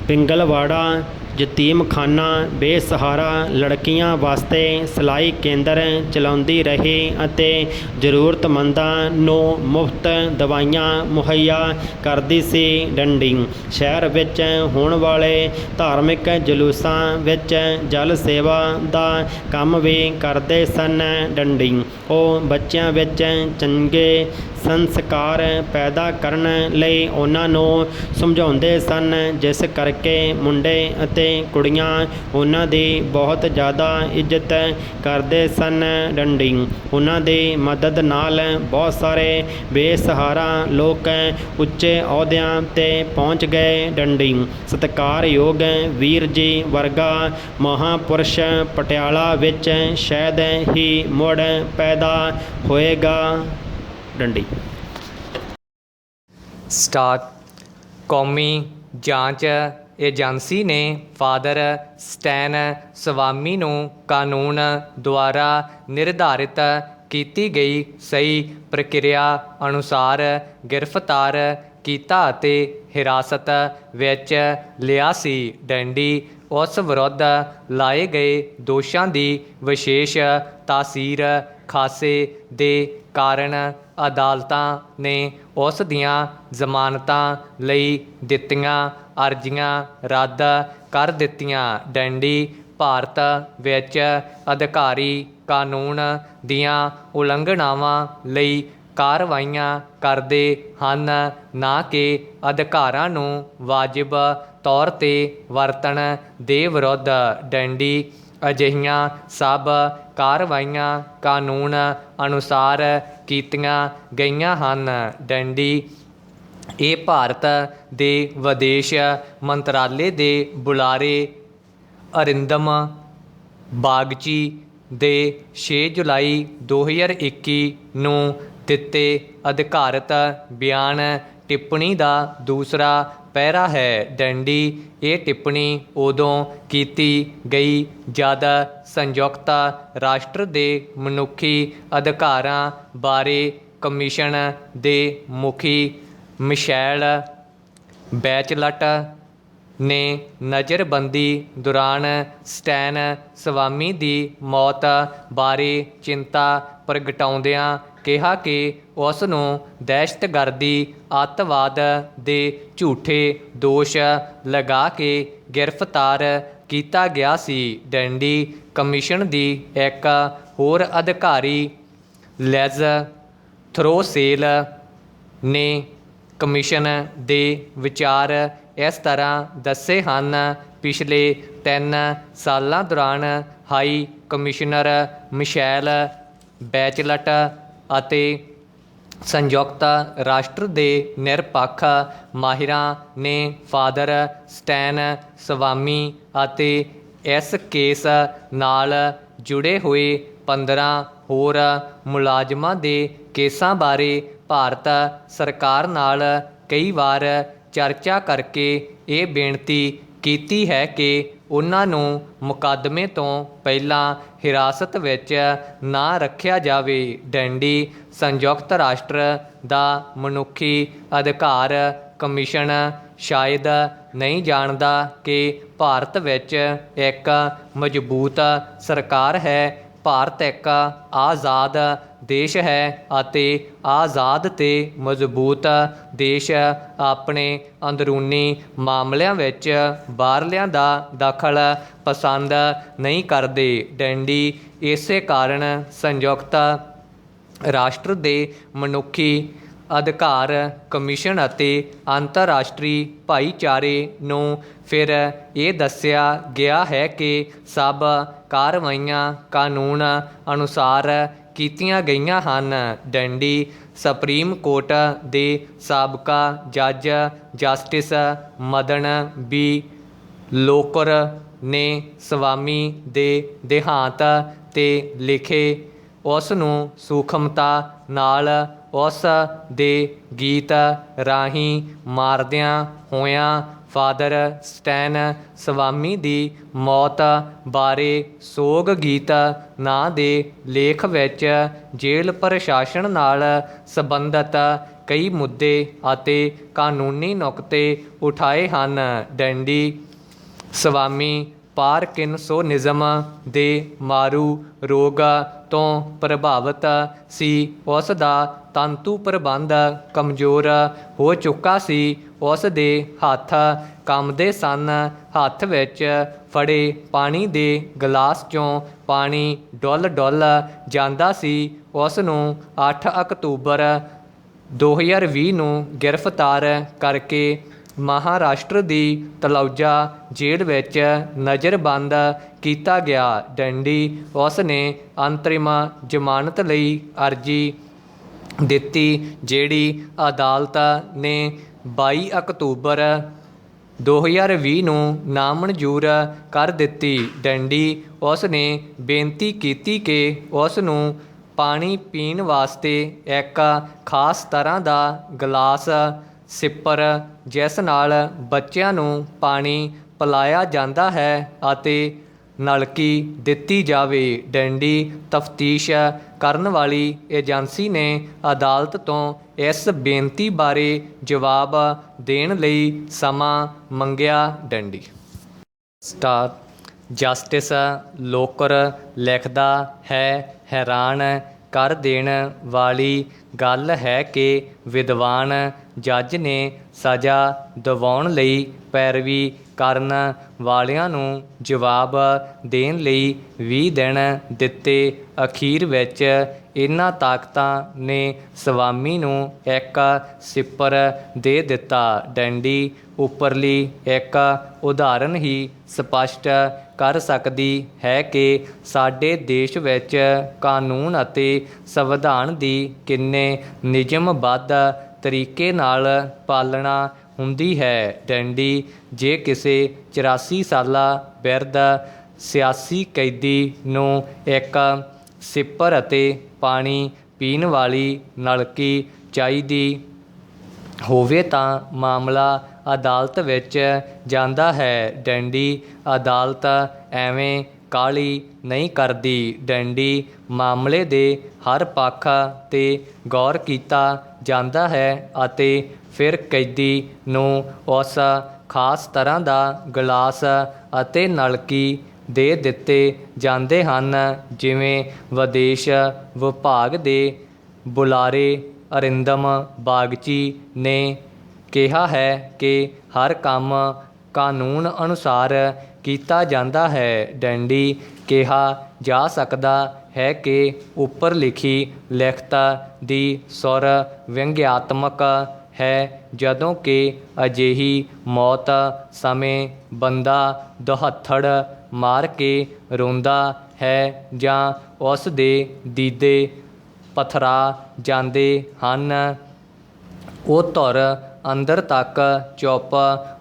ਪਿੰਗਲਵਾੜਾ ਯਤੀਮਖਾਨਾ, ਬੇਸਹਾਰਾ ਲੜਕੀਆਂ ਵਾਸਤੇ ਸਿਲਾਈ ਕੇਂਦਰ ਚਲਾਉਂਦੀ ਰਹੀ ਅਤੇ ਜ਼ਰੂਰਤਮੰਦਾਂ ਨੂੰ ਮੁਫਤ ਦਵਾਈਆਂ ਮੁਹੱਈਆ ਕਰਦੀ ਸੀ। ਡੰਡੀ ਸ਼ਹਿਰ ਵਿੱਚ ਹੋਣ ਵਾਲੇ ਧਾਰਮਿਕ ਜਲੂਸਾਂ ਵਿੱਚ ਜਲ ਸੇਵਾ ਦਾ ਕੰਮ ਵੀ ਕਰਦੇ ਸਨ। ਡੰਡੀ ਉਹ ਬੱਚਿਆਂ ਵਿੱਚ ਚੰਗੇ ਸੰਸਕਾਰ ਪੈਦਾ ਕਰਨ ਲਈ ਉਹਨਾਂ ਨੂੰ ਸਮਝਾਉਂਦੇ ਸਨ, ਜਿਸ ਕਰਕੇ ਮੁੰਡੇ ਅਤੇ ਕੁੜੀਆਂ ਉਹਨਾਂ ਦੀ ਬਹੁਤ ਜ਼ਿਆਦਾ ਇੱਜ਼ਤ ਕਰਦੇ ਸਨ। ਡੰਡੀ ਉਹਨਾਂ ਦੀ ਮਦਦ ਨਾਲ ਬਹੁਤ ਸਾਰੇ ਬੇਸਹਾਰਾ ਲੋਕ ਉੱਚੇ ਅਹੁਦਿਆਂ 'ਤੇ ਪਹੁੰਚ ਗਏ। ਡੰਡੀ ਸਤਿਕਾਰਯੋਗ ਵੀਰ ਜੀ ਵਰਗਾ ਮਹਾਂਪੁਰਸ਼ ਪਟਿਆਲਾ ਵਿੱਚ ਸ਼ਾਇਦ ਹੀ ਮੁੜ ਪੈਦਾ ਹੋਏਗਾ। ਡੰਡੀ ਸਟਾਰਟ। ਕੌਮੀ ਜਾਂਚ ਏਜੰਸੀ ਨੇ ਫਾਦਰ ਸਟੈਨ ਸਵਾਮੀ ਨੂੰ ਕਾਨੂੰਨ ਦੁਆਰਾ ਨਿਰਧਾਰਿਤ ਕੀਤੀ ਗਈ ਸਹੀ ਪ੍ਰਕਿਰਿਆ ਅਨੁਸਾਰ ਗ੍ਰਿਫਤਾਰ ਕੀਤਾ ਅਤੇ ਹਿਰਾਸਤ ਵਿੱਚ ਲਿਆ ਸੀ। ਡੰਡੀ ਉਸ ਵਿਰੁੱਧ ਲਾਏ ਗਏ ਦੋਸ਼ਾਂ ਦੀ ਵਿਸ਼ੇਸ਼ ਤਾਸੀਰ ਖਾਸੇ ਦੇ ਕਾਰਨ ਅਦਾਲਤਾਂ ਨੇ ਉਸ ਦੀਆਂ ਜ਼ਮਾਨਤਾਂ ਲਈ ਦਿੱਤੀਆਂ ਅਰਜ਼ੀਆਂ ਰੱਦ ਕਰ ਦਿੱਤੀਆਂ। ਡੰਡੀ ਭਾਰਤ ਵਿੱਚ ਅਧਿਕਾਰੀ ਕਾਨੂੰਨ ਦੀਆਂ ਉਲੰਘਣਾਵਾਂ ਲਈ ਕਾਰਵਾਈਆਂ ਕਰਦੇ ਹਨ, ਨਾ ਕਿ ਅਧਿਕਾਰਾਂ ਨੂੰ ਵਾਜਿਬ ਤੌਰ 'ਤੇ ਵਰਤਣ ਦੇ ਵਿਰੁੱਧ। ਡੰਡੀ ਅਜਿਹੀਆਂ ਸਭ ਕਾਰਵਾਈਆਂ ਕਾਨੂੰਨ ਅਨੁਸਾਰ ਕੀਤੀਆਂ ਗਈਆਂ ਹਨ। ਡੰਡੀ ਇਹ ਭਾਰਤ ਦੇ ਵਿਦੇਸ਼ ਮੰਤਰਾਲੇ ਦੇ ਬੁਲਾਰੇ ਅਰਿੰਦਮ ਬਾਗਚੀ ਦੇ 6 ਜੁਲਾਈ 2021 ਨੂੰ ਦਿੱਤੇ ਅਧਿਕਾਰਤ ਬਿਆਨ ਟਿੱਪਣੀ ਦਾ ਦੂਸਰਾ ਪੈਰਾ ਹੈ। ਡੰਡੀ ਇਹ ਟਿੱਪਣੀ ਉਦੋਂ ਕੀਤੀ ਗਈ ਜਦ ਸੰਯੁਕਤ ਰਾਸ਼ਟਰ ਦੇ ਮਨੁੱਖੀ ਅਧਿਕਾਰਾਂ ਬਾਰੇ ਕਮਿਸ਼ਨ ਦੇ ਮੁਖੀ ਮਿਸ਼ੈਲ ਬੈਚਲਟ ਨੇ ਨਜ਼ਰਬੰਦੀ ਦੌਰਾਨ ਸਟੈਨ ਸਵਾਮੀ ਦੀ ਮੌਤ ਬਾਰੇ ਚਿੰਤਾ ਪ੍ਰਗਟਾਉਂਦਿਆਂ ਕਿਹਾ ਕਿ ਉਸ ਨੂੰ ਦਹਿਸ਼ਤਗਰਦੀ ਅੱਤਵਾਦ ਦੇ ਝੂਠੇ ਦੋਸ਼ ਲਗਾ ਕੇ ਗ੍ਰਿਫਤਾਰ ਕੀਤਾ ਗਿਆ ਸੀ। ਡੰਡੀ ਕਮਿਸ਼ਨ ਦੀ ਇੱਕ ਹੋਰ ਅਧਿਕਾਰੀ ਲੈਜ਼ ਥਰੋਸੇਲ ਨੇ ਕਮਿਸ਼ਨ ਦੇ ਵਿਚਾਰ ਇਸ ਤਰ੍ਹਾਂ ਦੱਸੇ ਹਨ। ਪਿਛਲੇ 3 ਸਾਲਾਂ ਦੌਰਾਨ ਹਾਈ ਕਮਿਸ਼ਨਰ ਮਿਸ਼ੈਲ ਬੈਚਲਟ ਅਤੇ ਸੰਯੁਕਤ ਰਾਸ਼ਟਰ ਦੇ ਨਿਰਪੱਖ ਮਾਹਿਰਾਂ ਨੇ ਫਾਦਰ ਸਟੈਨ ਸਵਾਮੀ ਅਤੇ ਇਸ ਕੇਸ ਨਾਲ ਜੁੜੇ ਹੋਏ 15 ਹੋਰ ਮੁਲਾਜ਼ਮਾਂ ਦੇ ਕੇਸਾਂ ਬਾਰੇ ਭਾਰਤ ਸਰਕਾਰ ਨਾਲ ਕਈ ਵਾਰ ਚਰਚਾ ਕਰਕੇ ਇਹ ਬੇਨਤੀ ਕੀਤੀ ਹੈ ਕਿ ਉਹਨਾਂ ਨੂੰ ਮੁਕੱਦਮੇ ਤੋਂ ਪਹਿਲਾਂ ਹਿਰਾਸਤ ਵਿੱਚ ਨਾ ਰੱਖਿਆ ਜਾਵੇ। ਡੈਂਡੀ ਸੰਯੁਕਤ ਰਾਸ਼ਟਰ ਦਾ ਮਨੁੱਖੀ ਅਧਿਕਾਰ ਕਮਿਸ਼ਨ ਸ਼ਾਇਦ ਨਹੀਂ ਜਾਣਦਾ ਕਿ ਭਾਰਤ ਵਿੱਚ ਇੱਕ ਮਜ਼ਬੂਤ ਸਰਕਾਰ ਹੈ। ਭਾਰਤ ਇੱਕ ਆਜ਼ਾਦ ਦੇਸ਼ ਹੈ ਅਤੇ ਆਜ਼ਾਦ ਤੇ ਮਜ਼ਬੂਤ ਦੇਸ਼ ਆਪਣੇ ਅੰਦਰੂਨੀ ਮਾਮਲਿਆਂ ਵਿੱਚ ਬਾਹਰਲਿਆਂ ਦਾ ਦਖਲ ਪਸੰਦ ਨਹੀਂ ਕਰਦੇ। ਡੈਂਡੀ ਇਸੇ ਕਾਰਨ ਸੰਯੁਕਤ ਰਾਸ਼ਟਰ ਦੇ ਮਨੁੱਖੀ ਅਧਿਕਾਰ ਕਮਿਸ਼ਨ ਅਤੇ ਅੰਤਰਰਾਸ਼ਟਰੀ ਭਾਈਚਾਰੇ ਨੂੰ ਫਿਰ ਇਹ ਦੱਸਿਆ ਗਿਆ ਹੈ ਕਿ ਸਭ ਕਾਰਵਾਈਆਂ ਕਾਨੂੰਨ ਅਨੁਸਾਰ ਕੀਤੀਆਂ ਗਈਆਂ ਹਨ। ਡੈਂਡੀ ਸੁਪਰੀਮ ਕੋਰਟ ਦੇ ਸਾਬਕਾ ਜੱਜ ਜਸਟਿਸ ਮਦਨ ਬੀ ਲੋਕੁਰ ਨੇ ਸਵਾਮੀ ਦੇ ਦੇਹਾਂਤ 'ਤੇ ਲਿਖੇ ਉਸ ਨੂੰ ਸੂਖਮਤਾ ਨਾਲ ਉਸ ਦੇ ਗੀਤ ਰਾਹੀਂ ਮਾਰਦਿਆਂ ਹੋਇਆਂ ਫਾਦਰ ਸਟੈਨ ਸਵਾਮੀ ਦੀ ਮੌਤ ਬਾਰੇ ਸੋਗ ਗੀਤ ਨਾਂ ਦੇ ਲੇਖ ਵਿੱਚ ਜੇਲ੍ਹ ਪ੍ਰਸ਼ਾਸਨ ਨਾਲ ਸੰਬੰਧਿਤ ਕਈ ਮੁੱਦੇ ਅਤੇ ਕਾਨੂੰਨੀ ਨੁਕਤੇ ਉਠਾਏ ਹਨ। ਡੈਂਡੀ ਸਵਾਮੀ ਪਾਰਕਿਨਸੋਨਿਜ਼ਮ ਦੇ ਮਾਰੂ ਰੋਗ ਤੋਂ ਪ੍ਰਭਾਵਿਤ ਸੀ। ਉਸ ਦਾ ਤੰਤੂ ਪ੍ਰਬੰਧ ਕਮਜ਼ੋਰ ਹੋ ਚੁੱਕਾ ਸੀ। ਉਸ ਦੇ ਹੱਥ ਕੰਬਦੇ ਸਨ। ਹੱਥ ਵਿੱਚ ਫੜੇ ਪਾਣੀ ਦੇ ਗਲਾਸ 'ਚੋਂ ਪਾਣੀ ਡੁੱਲ ਡੁੱਲ ਜਾਂਦਾ ਸੀ। ਉਸ ਨੂੰ 8 ਅਕਤੂਬਰ 2020 ਨੂੰ ਗ੍ਰਿਫਤਾਰ ਕਰਕੇ ਮਹਾਰਾਸ਼ਟਰ ਦੀ ਤਲੌਜਾ ਜੇਲ੍ਹ ਵਿੱਚ ਨਜ਼ਰਬੰਦ ਕੀਤਾ ਗਿਆ। ਡੈਂਡੀ ਉਸ ਨੇ ਅੰਤਰਿਮ ਜ਼ਮਾਨਤ ਲਈ ਅਰਜ਼ੀ ਦਿੱਤੀ ਜਿਹੜੀ ਅਦਾਲਤ ਨੇ 22 ਅਕਤੂਬਰ 2020 ਨੂੰ ਨਾਮਨਜ਼ੂਰ ਕਰ ਦਿੱਤੀ। ਡੈਂਡੀ ਉਸ ਨੇ ਬੇਨਤੀ ਕੀਤੀ ਕਿ ਉਸ ਨੂੰ ਪਾਣੀ ਪੀਣ ਵਾਸਤੇ ਇੱਕ ਖਾਸ ਤਰ੍ਹਾਂ ਦਾ ਗਲਾਸ ਸਿੱਪਰ ਜਿਸ ਨਾਲ ਬੱਚਿਆਂ ਨੂੰ ਪਾਣੀ ਪਿਲਾਇਆ ਜਾਂਦਾ ਹੈ ਅਤੇ ਨਲਕੀ ਦਿੱਤੀ ਜਾਵੇ। ਡੈਂਡੀ ਤਫਤੀਸ਼ ਕਰਨ ਵਾਲੀ ਏਜੰਸੀ ਨੇ ਅਦਾਲਤ ਤੋਂ ਇਸ ਬੇਨਤੀ ਬਾਰੇ ਜਵਾਬ ਦੇਣ ਲਈ ਸਮਾਂ ਮੰਗਿਆ। ਡੈਂਡੀ ਸਟਾਰ ਜਸਟਿਸ ਲੋਕਰ ਲਿਖਦਾ ਹੈ, ਹੈਰਾਨ ਕਰ ਦੇਣ ਵਾਲੀ ਗੱਲ ਹੈ ਕਿ ਵਿਦਵਾਨ ਜੱਜ ਨੇ ਸਜ਼ਾ ਦਿਵਾਉਣ ਲਈ ਪੈਰਵੀ ਕਰਨ ਵਾਲਿਆਂ ਨੂੰ ਜਵਾਬ ਦੇਣ ਲਈ 20 ਦਿਨ ਦਿੱਤੇ। ਅਖੀਰ ਵਿੱਚ ਇਹਨਾਂ ਤਾਕਤਾਂ ਨੇ ਸਵਾਮੀ ਨੂੰ ਇੱਕ ਸਿੱਪਰ ਦੇ ਦਿੱਤਾ। ਡੈਂਡੀ ਉੱਪਰਲੀ ਇੱਕ ਉਦਾਹਰਨ ਹੀ ਸਪਸ਼ਟ ਕਰ ਸਕਦੀ ਹੈ ਕਿ ਸਾਡੇ ਦੇਸ਼ ਵਿੱਚ ਕਾਨੂੰਨ ਅਤੇ ਸੰਵਿਧਾਨ ਦੀ ਕਿੰਨੇ ਨਿਯਮਬੱਧ ਤਰੀਕੇ ਨਾਲ ਪਾਲਣਾ ਹੁੰਦੀ ਹੈ। ਡੈਂਡੀ ਜੇ ਕਿਸੇ 84 ਸਾਲਾ ਬਿਰਧ ਸਿਆਸੀ ਕੈਦੀ ਨੂੰ ਇੱਕ ਸਿੱਪਰ ਅਤੇ ਪਾਣੀ ਪੀਣ ਵਾਲੀ ਨਲਕੀ ਚਾਹੀਦੀ ਹੋਵੇ ਤਾਂ ਮਾਮਲਾ ਅਦਾਲਤ ਵਿੱਚ ਜਾਂਦਾ ਹੈ। ਡੈਂਡੀ ਅਦਾਲਤ ਐਵੇਂ ਕਾਹਲੀ ਨਹੀਂ ਕਰਦੀ। ਡੈਂਡੀ ਮਾਮਲੇ ਦੇ ਹਰ ਪੱਖ 'ਤੇ ਗੌਰ ਕੀਤਾ ਜਾਂਦਾ ਹੈ ਅਤੇ ਫਿਰ ਕੈਦੀ ਨੂੰ ਉਸ ਖਾਸ ਤਰ੍ਹਾਂ ਦਾ ਗਲਾਸ ਅਤੇ ਨਲਕੀ ਦੇ ਦਿੱਤੇ ਜਾਂਦੇ ਹਨ ਜਿਵੇਂ ਵਿਦੇਸ਼ ਵਿਭਾਗ ਦੇ ਬੁਲਾਰੇ ਅਰਿੰਦਮ ਬਾਗਚੀ ਨੇ ਕਿਹਾ ਹੈ ਕਿ ਹਰ ਕੰਮ ਕਾਨੂੰਨ ਅਨੁਸਾਰ ਕੀਤਾ ਜਾਂਦਾ ਹੈ। ਡੈਂਡੀ ਕਿਹਾ ਜਾ ਸਕਦਾ ਹੈ ਕਿ ਉੱਪਰ ਲਿਖੀ ਲਿਖਤ ਦੀ ਸੁਰ ਵਿਅੰਗਿਆਤਮਕ ਹੈ ਜਦੋਂ ਕਿ ਅਜਿਹੀ ਮੌਤ ਸਮੇਂ ਬੰਦਾ ਦੁਹੱਥੜ ਮਾਰ ਕੇ ਰੋਂਦਾ ਹੈ ਜਾਂ ਉਸ ਦੇ ਦੀਦੇ ਪਥਰਾ ਜਾਂਦੇ ਹਨ। ਉਹ ਧੁਰ ਅੰਦਰ ਤੱਕ ਚੁੱਪ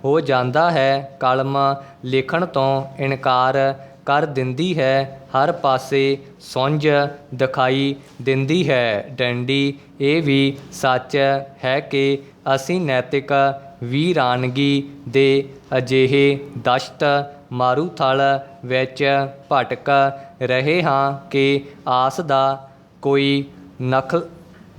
ਹੋ ਜਾਂਦਾ ਹੈ। ਕਲਮ ਲਿਖਣ ਤੋਂ ਇਨਕਾਰ ਕਰ ਦਿੰਦੀ ਹੈ। ਹਰ ਪਾਸੇ ਸੁੰਝ ਦਿਖਾਈ ਦਿੰਦੀ ਹੈ। ਡੰਡੀ ਇਹ ਵੀ ਸੱਚ ਹੈ ਕਿ ਅਸੀਂ ਨੈਤਿਕ ਵੀਰਾਨਗੀ ਦੇ ਅਜਿਹੇ ਦਸ਼ਤ ਮਾਰੂਥਲ ਵਿੱਚ ਭਟਕ ਰਹੇ ਹਾਂ ਕਿ ਆਸ ਦਾ ਕੋਈ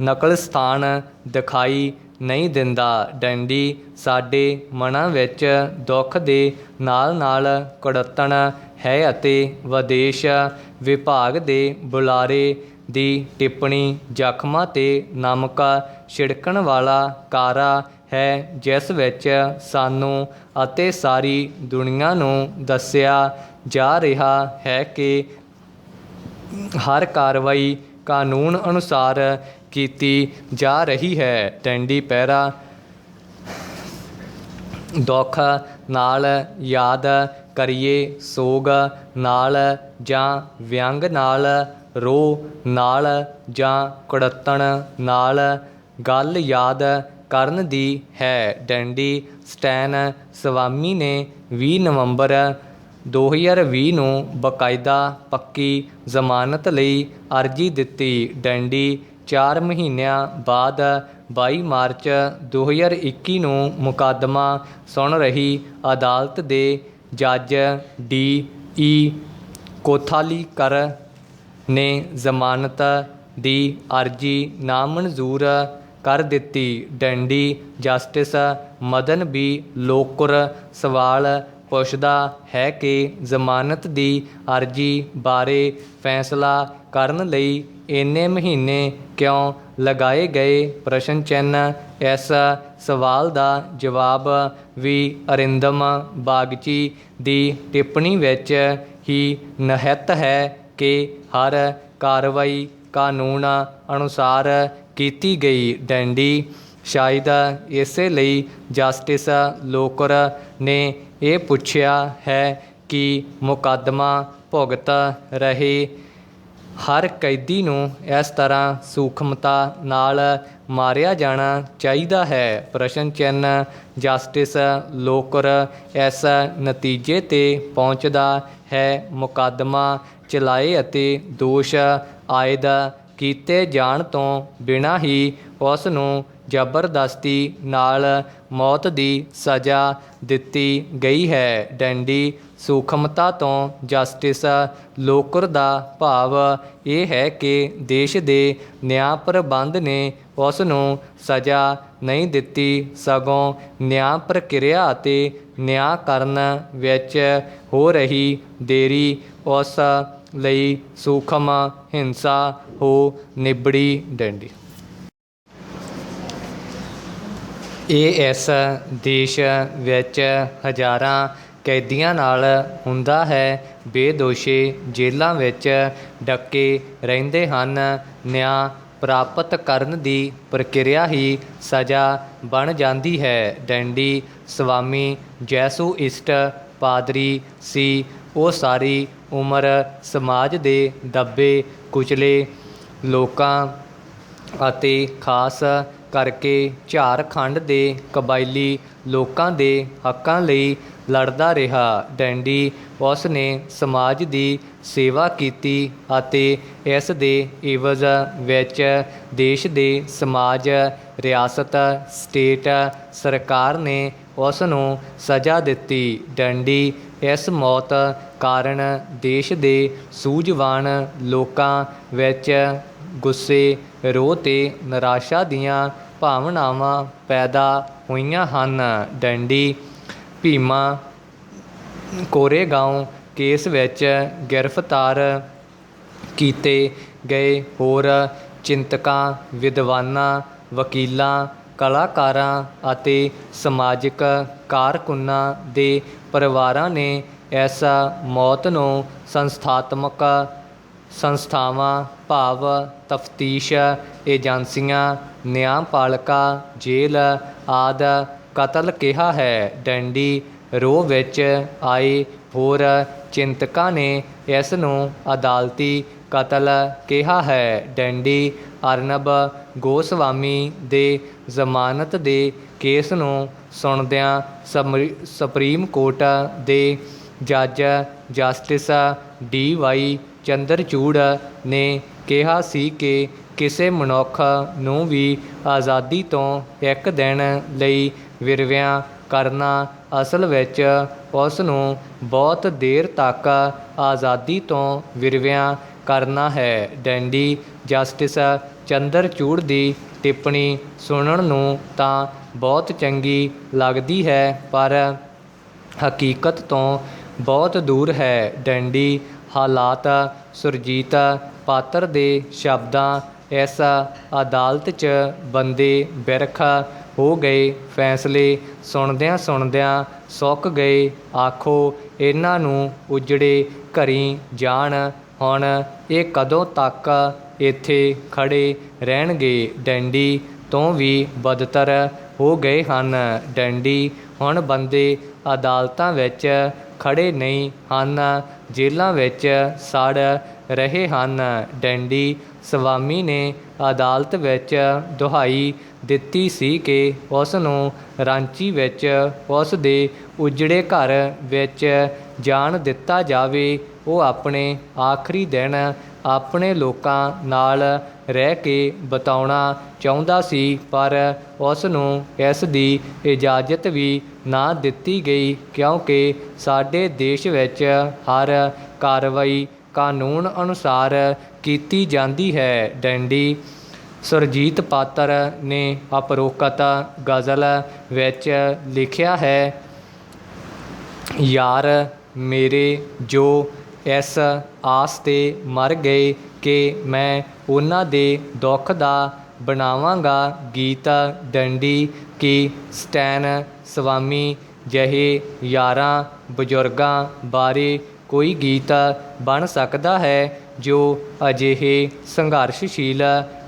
ਨਕਲ ਸਥਾਨ ਦਿਖਾਈ ਨਹੀਂ ਦਿੰਦਾ। ਡੰਡੀ ਸਾਡੇ ਮਨਾਂ ਵਿੱਚ ਦੁੱਖ ਦੇ ਨਾਲ ਨਾਲ ਕੁੜੱਤਣ ਹੈ ਅਤੇ ਵਿਦੇਸ਼ ਵਿਭਾਗ ਦੇ ਬੁਲਾਰੇ ਦੀ ਟਿੱਪਣੀ ਜ਼ਖਮਾਂ 'ਤੇ ਨਮਕ ਛਿੜਕਣ ਵਾਲਾ ਕਾਰਾ ਹੈ, ਜਿਸ ਵਿੱਚ ਸਾਨੂੰ ਅਤੇ ਸਾਰੀ ਦੁਨੀਆ ਨੂੰ ਦੱਸਿਆ ਜਾ ਰਿਹਾ ਹੈ ਕਿ ਹਰ ਕਾਰਵਾਈ ਕਾਨੂੰਨ ਅਨੁਸਾਰ ਕੀਤੀ ਜਾ ਰਹੀ ਹੈ। ਡੰਡੀ ਪਹਿਰਾ ਦੁੱਖ ਨਾਲ ਯਾਦ ਕਰੀਏ, ਸੋਗ ਨਾਲ ਜਾਂ ਵਿਅੰਗ ਨਾਲ, ਰੋਹ ਨਾਲ ਜਾਂ ਕੁੜੱਤਣ ਨਾਲ ਗੱਲ ਯਾਦ ਕਰਨ ਦੀ ਹੈ। ਡੰਡੀ ਸਟੈਨ ਸਵਾਮੀ ਨੇ 20 ਨਵੰਬਰ 2020 ਨੂੰ ਬਕਾਇਦਾ ਪੱਕੀ ਜ਼ਮਾਨਤ ਲਈ ਅਰਜ਼ੀ ਦਿੱਤੀ। ਡੰਡੀ 4 ਮਹੀਨਿਆਂ ਬਾਅਦ 22 ਮਾਰਚ 2021 ਨੂੰ ਮੁਕੱਦਮਾ ਸੁਣ ਰਹੀ ਅਦਾਲਤ ਦੇ ਜੱਜ ਡੀ.ਈ. ਕੋਥਾਲੀਕਰ ਨੇ ਜ਼ਮਾਨਤ ਦੀ ਅਰਜ਼ੀ ਨਾਮਨਜ਼ੂਰ ਕਰ ਦਿੱਤੀ। ਡੰਡੀ ਜਸਟਿਸ ਮਦਨ ਬੀ ਲੋਕੁਰ ਸਵਾਲ ਪੁੱਛਦਾ ਹੈ ਕਿ ਜ਼ਮਾਨਤ ਦੀ ਅਰਜ਼ੀ ਬਾਰੇ ਫੈਸਲਾ ਕਰਨ ਲਈ ਇੰਨੇ ਮਹੀਨੇ ਕਿਉਂ ਲਗਾਏ ਗਏ। ਪ੍ਰਸ਼ਨ ਚਿੰਨ੍ਹ। ਇਸ ਸਵਾਲ ਦਾ ਜਵਾਬ ਵੀ ਅਰਿੰਦਮ ਬਾਗਚੀ ਦੀ ਟਿੱਪਣੀ ਵਿੱਚ ਹੀ ਨਿਹਿਤ ਹੈ ਕਿ ਹਰ ਕਾਰਵਾਈ ਕਾਨੂੰਨ ਅਨੁਸਾਰ ਕੀਤੀ ਗਈ। ਡੰਡੀ ਸ਼ਾਇਦ ਇਸੇ ਲਈ ਜਸਟਿਸ ਲੋਕੁਰ ਨੇ ਇਹ ਪੁੱਛਿਆ ਹੈ ਕਿ ਮੁਕੱਦਮਾ ਭੁਗਤ ਰਹੇ ਹਰ ਕੈਦੀ ਨੂੰ ਇਸ ਤਰ੍ਹਾਂ ਸੂਖਮਤਾ ਨਾਲ ਮਾਰਿਆ ਜਾਣਾ ਚਾਹੀਦਾ ਹੈ। ਪ੍ਰਸ਼ਨ ਚਿੰਨ੍ਹ। ਜਸਟਿਸ ਲੋਕੁਰ ਇਸ ਨਤੀਜੇ 'ਤੇ ਪਹੁੰਚਦਾ ਹੈ ਮੁਕੱਦਮਾ ਚਲਾਏ ਅਤੇ ਦੋਸ਼ ਆਇਦ ਕੀਤੇ ਜਾਣ ਤੋਂ ਬਿਨਾਂ ਹੀ ਉਸ ਨੂੰ ਜ਼ਬਰਦਸਤੀ ਨਾਲ ਮੌਤ ਦੀ ਸਜ਼ਾ ਦਿੱਤੀ ਗਈ ਹੈ। ਡੰਡੀ ਸੂਖਮਤਾ ਤੋਂ ਜਸਟਿਸ ਲੋਕੁਰ ਦਾ ਭਾਵ ਇਹ ਹੈ ਕਿ ਦੇਸ਼ ਦੇ ਨਿਆਂ ਪ੍ਰਬੰਧ ਨੇ ਉਸ ਨੂੰ ਸਜ਼ਾ ਨਹੀਂ ਦਿੱਤੀ, ਸਗੋਂ ਨਿਆਂ ਪ੍ਰਕਿਰਿਆ ਅਤੇ ਨਿਆਂ ਕਰਨ ਵਿੱਚ ਹੋ ਰਹੀ ਦੇਰੀ ਉਸ ਲਈ ਸੂਖਮ ਹਿੰਸਾ ਹੋ ਨਿਬੜੀ। ਡੰਡੀ ਇਹ ਇਸ ਦੇਸ਼ ਵਿੱਚ ਹਜ਼ਾਰਾਂ ਕੈਦੀਆਂ ਨਾਲ ਹੁੰਦਾ ਹੈ। ਬੇਦੋਸ਼ੀ ਜੇਲ੍ਹਾਂ ਵਿੱਚ ਡੱਕੇ ਰਹਿੰਦੇ ਹਨ। ਨਿਆਂ ਪ੍ਰਾਪਤ ਕਰਨ ਦੀ ਪ੍ਰਕਿਰਿਆ ਹੀ ਸਜ਼ਾ ਬਣ ਜਾਂਦੀ ਹੈ। ਡੰਡੀ ਸਵਾਮੀ ਜੈਸੂਇਸਟ ਪਾਦਰੀ ਸੀ। ਉਹ ਸਾਰੀ ਉਮਰ ਸਮਾਜ ਦੇ ਦੱਬੇ ਕੁਚਲੇ ਲੋਕਾਂ ਅਤੇ ਖਾਸ ਕਰਕੇ ਝਾਰਖੰਡ ਦੇ ਕਬਾਇਲੀ ਲੋਕਾਂ ਦੇ ਹੱਕਾਂ ਲਈ ਲੜਦਾ ਰਿਹਾ। ਡੰਡੀ ਉਸ ਨੇ ਸਮਾਜ ਦੀ ਸੇਵਾ ਕੀਤੀ ਅਤੇ ਇਸ ਦੇ ਇਵਜ਼ ਵਿੱਚ ਦੇਸ਼ ਦੇ ਸਮਾਜ, ਰਿਆਸਤ, ਸਟੇਟ ਸਰਕਾਰ ਨੇ ਉਸ ਨੂੰ ਸਜ਼ਾ ਦਿੱਤੀ। ਡੰਡੀ ਇਸ ਮੌਤ ਕਾਰਨ ਦੇਸ਼ ਦੇ ਸੂਝਵਾਨ ਲੋਕਾਂ ਵਿੱਚ ਗੁੱਸੇ, ਰੋਹ ਅਤੇ ਨਿਰਾਸ਼ਾ ਦੀਆਂ ਭਾਵਨਾਵਾਂ ਪੈਦਾ ਹੋਈਆਂ ਹਨ। ਡੰਡੀ ਭੀਮਾ ਕੋਰੇਗਾਂਵ ਕੇਸ ਵਿੱਚ ਗ੍ਰਿਫਤਾਰ ਕੀਤੇ ਗਏ ਹੋਰ ਚਿੰਤਕਾਂ, ਵਿਦਵਾਨਾਂ, ਵਕੀਲਾਂ, ਕਲਾਕਾਰਾਂ ਅਤੇ ਸਮਾਜਿਕ ਕਾਰਕੁਨਾਂ ਦੇ ਪਰਿਵਾਰਾਂ ਨੇ ਇਸ ਮੌਤ ਨੂੰ ਸੰਸਥਾਤਮਕ ਸੰਸਥਾਵਾਂ ਭਾਵ ਤਫਤੀਸ਼ ਏਜੰਸੀਆਂ, ਨਿਆਂਪਾਲਿਕਾ, ਜੇਲ੍ਹ ਆਦਿ ਕਤਲ ਕਿਹਾ ਹੈ। ਡੰਡੀ ਰੋਹ ਵਿੱਚ ਆਏ ਹੋਰ ਚਿੰਤਕਾਂ ਨੇ ਇਸ ਨੂੰ ਅਦਾਲਤੀ ਕਤਲ ਕਿਹਾ ਹੈ। ਡੰਡੀ ਅਰਨਬ ਗੋਸਵਾਮੀ ਦੇ ਜ਼ਮਾਨਤ ਦੇ ਕੇਸ ਨੂੰ ਸੁਣਦਿਆਂ ਸੁਪਰੀਮ ਕੋਰਟ ਦੇ ਜੱਜ ਜਸਟਿਸ ਡੀ.ਵਾਈ. ਚੰਦਰਚੂੜ ਨੇ ਕਿਹਾ ਸੀ ਕਿ ਕਿਸੇ ਮਨੁੱਖ ਨੂੰ ਵੀ ਆਜ਼ਾਦੀ ਤੋਂ ਇੱਕ ਦਿਨ ਲਈ ਵਿਰਵਿਆਂ ਕਰਨਾ ਅਸਲ ਵਿੱਚ ਉਸ ਨੂੰ ਬਹੁਤ ਦੇਰ ਤੱਕ ਆਜ਼ਾਦੀ ਤੋਂ ਵਿਰਵਿਆਂ ਕਰਨਾ ਹੈ। ਡੰਡੀ ਜਸਟਿਸ ਚੰਦਰਚੂੜ ਦੀ ਟਿੱਪਣੀ ਸੁਣਨ ਨੂੰ ਤਾਂ ਬਹੁਤ ਚੰਗੀ ਲੱਗਦੀ ਹੈ, ਪਰ ਹਕੀਕਤ ਤੋਂ ਬਹੁਤ ਦੂਰ ਹੈ। ਡੰਡੀ ਹਾਲਾਤ ਸੁਰਜੀਤ ਪਾਤਰ ਦੇ ਸ਼ਬਦਾਂ ਇਸ ਅਦਾਲਤ 'ਚ ਬੰਦੇ ਬਿਰਖ ਹੋ ਗਏ, ਫੈਸਲੇ ਸੁਣਦਿਆਂ ਸੁਣਦਿਆਂ ਸੁੱਕ ਗਏ। ਆਖੋ ਇਹਨਾਂ ਨੂੰ ਉਜੜੇ ਘਰੀਂ ਜਾਣ, ਹੁਣ ਇਹ ਕਦੋਂ ਤੱਕ ਇੱਥੇ ਖੜ੍ਹੇ ਰਹਿਣਗੇ। ਡੰਡੀ ਤੋਂ ਵੀ ਬਦਤਰ ਹੋ ਗਏ ਹਨ। ਡੰਡੀ ਹੁਣ ਬੰਦੇ ਅਦਾਲਤਾਂ ਵਿੱਚ ਖੜ੍ਹੇ ਨਹੀਂ ਹਨ, ਜੇਲ੍ਹਾਂ ਵਿੱਚ ਸੜ ਰਹੇ ਹਨ। ਡੰਡੀ ਸਵਾਮੀ ਨੇ ਅਦਾਲਤ ਵਿੱਚ ਦੁਹਾਈ ਦਿੱਤੀ ਸੀ ਕਿ ਉਸ ਨੂੰ ਰਾਂਚੀ ਵਿੱਚ ਉਸ ਦੇ ਉਜੜੇ ਘਰ ਵਿੱਚ ਜਾਣ ਦਿੱਤਾ ਜਾਵੇ। ਉਹ ਆਪਣੇ ਆਖਰੀ ਦਿਨ ਆਪਣੇ ਲੋਕਾਂ ਨਾਲ ਰਹਿ ਕੇ ਬਿਤਾਉਣਾ ਚਾਹੁੰਦਾ ਸੀ, ਪਰ ਉਸ ਨੂੰ ਇਸ ਦੀ ਇਜਾਜ਼ਤ ਵੀ ਨਾ ਦਿੱਤੀ ਗਈ, ਕਿਉਂਕਿ ਸਾਡੇ ਦੇਸ਼ ਵਿੱਚ ਹਰ ਕਾਰਵਾਈ ਕਾਨੂੰਨ ਅਨੁਸਾਰ ਕੀਤੀ ਜਾਂਦੀ ਹੈ। ਡੰਡੀ ਸੁਰਜੀਤ ਪਾਤਰ ਨੇ ਉਪਰੋਕਤ ਗਜ਼ਲ ਵਿੱਚ ਲਿਖਿਆ ਹੈ, ਯਾਰ ਮੇਰੇ ਜੋ ਇਸ ਆਸ 'ਤੇ ਮਰ ਗਏ ਕਿ ਮੈਂ ਉਹਨਾਂ ਦੇ ਦੁੱਖ ਦਾ ਬਣਾਵਾਂਗਾ ਗੀਤ। ਡੰਡੀ ਕੀ ਸਟੈਨ ਸਵਾਮੀ ਜਿਹੇ ਯਾਰਾਂ ਬਜ਼ੁਰਗਾਂ ਬਾਰੇ ਕੋਈ ਗੀਤ ਬਣ ਸਕਦਾ ਹੈ ਜੋ ਅਜਿਹੇ ਸੰਘਰਸ਼ਸ਼ੀਲ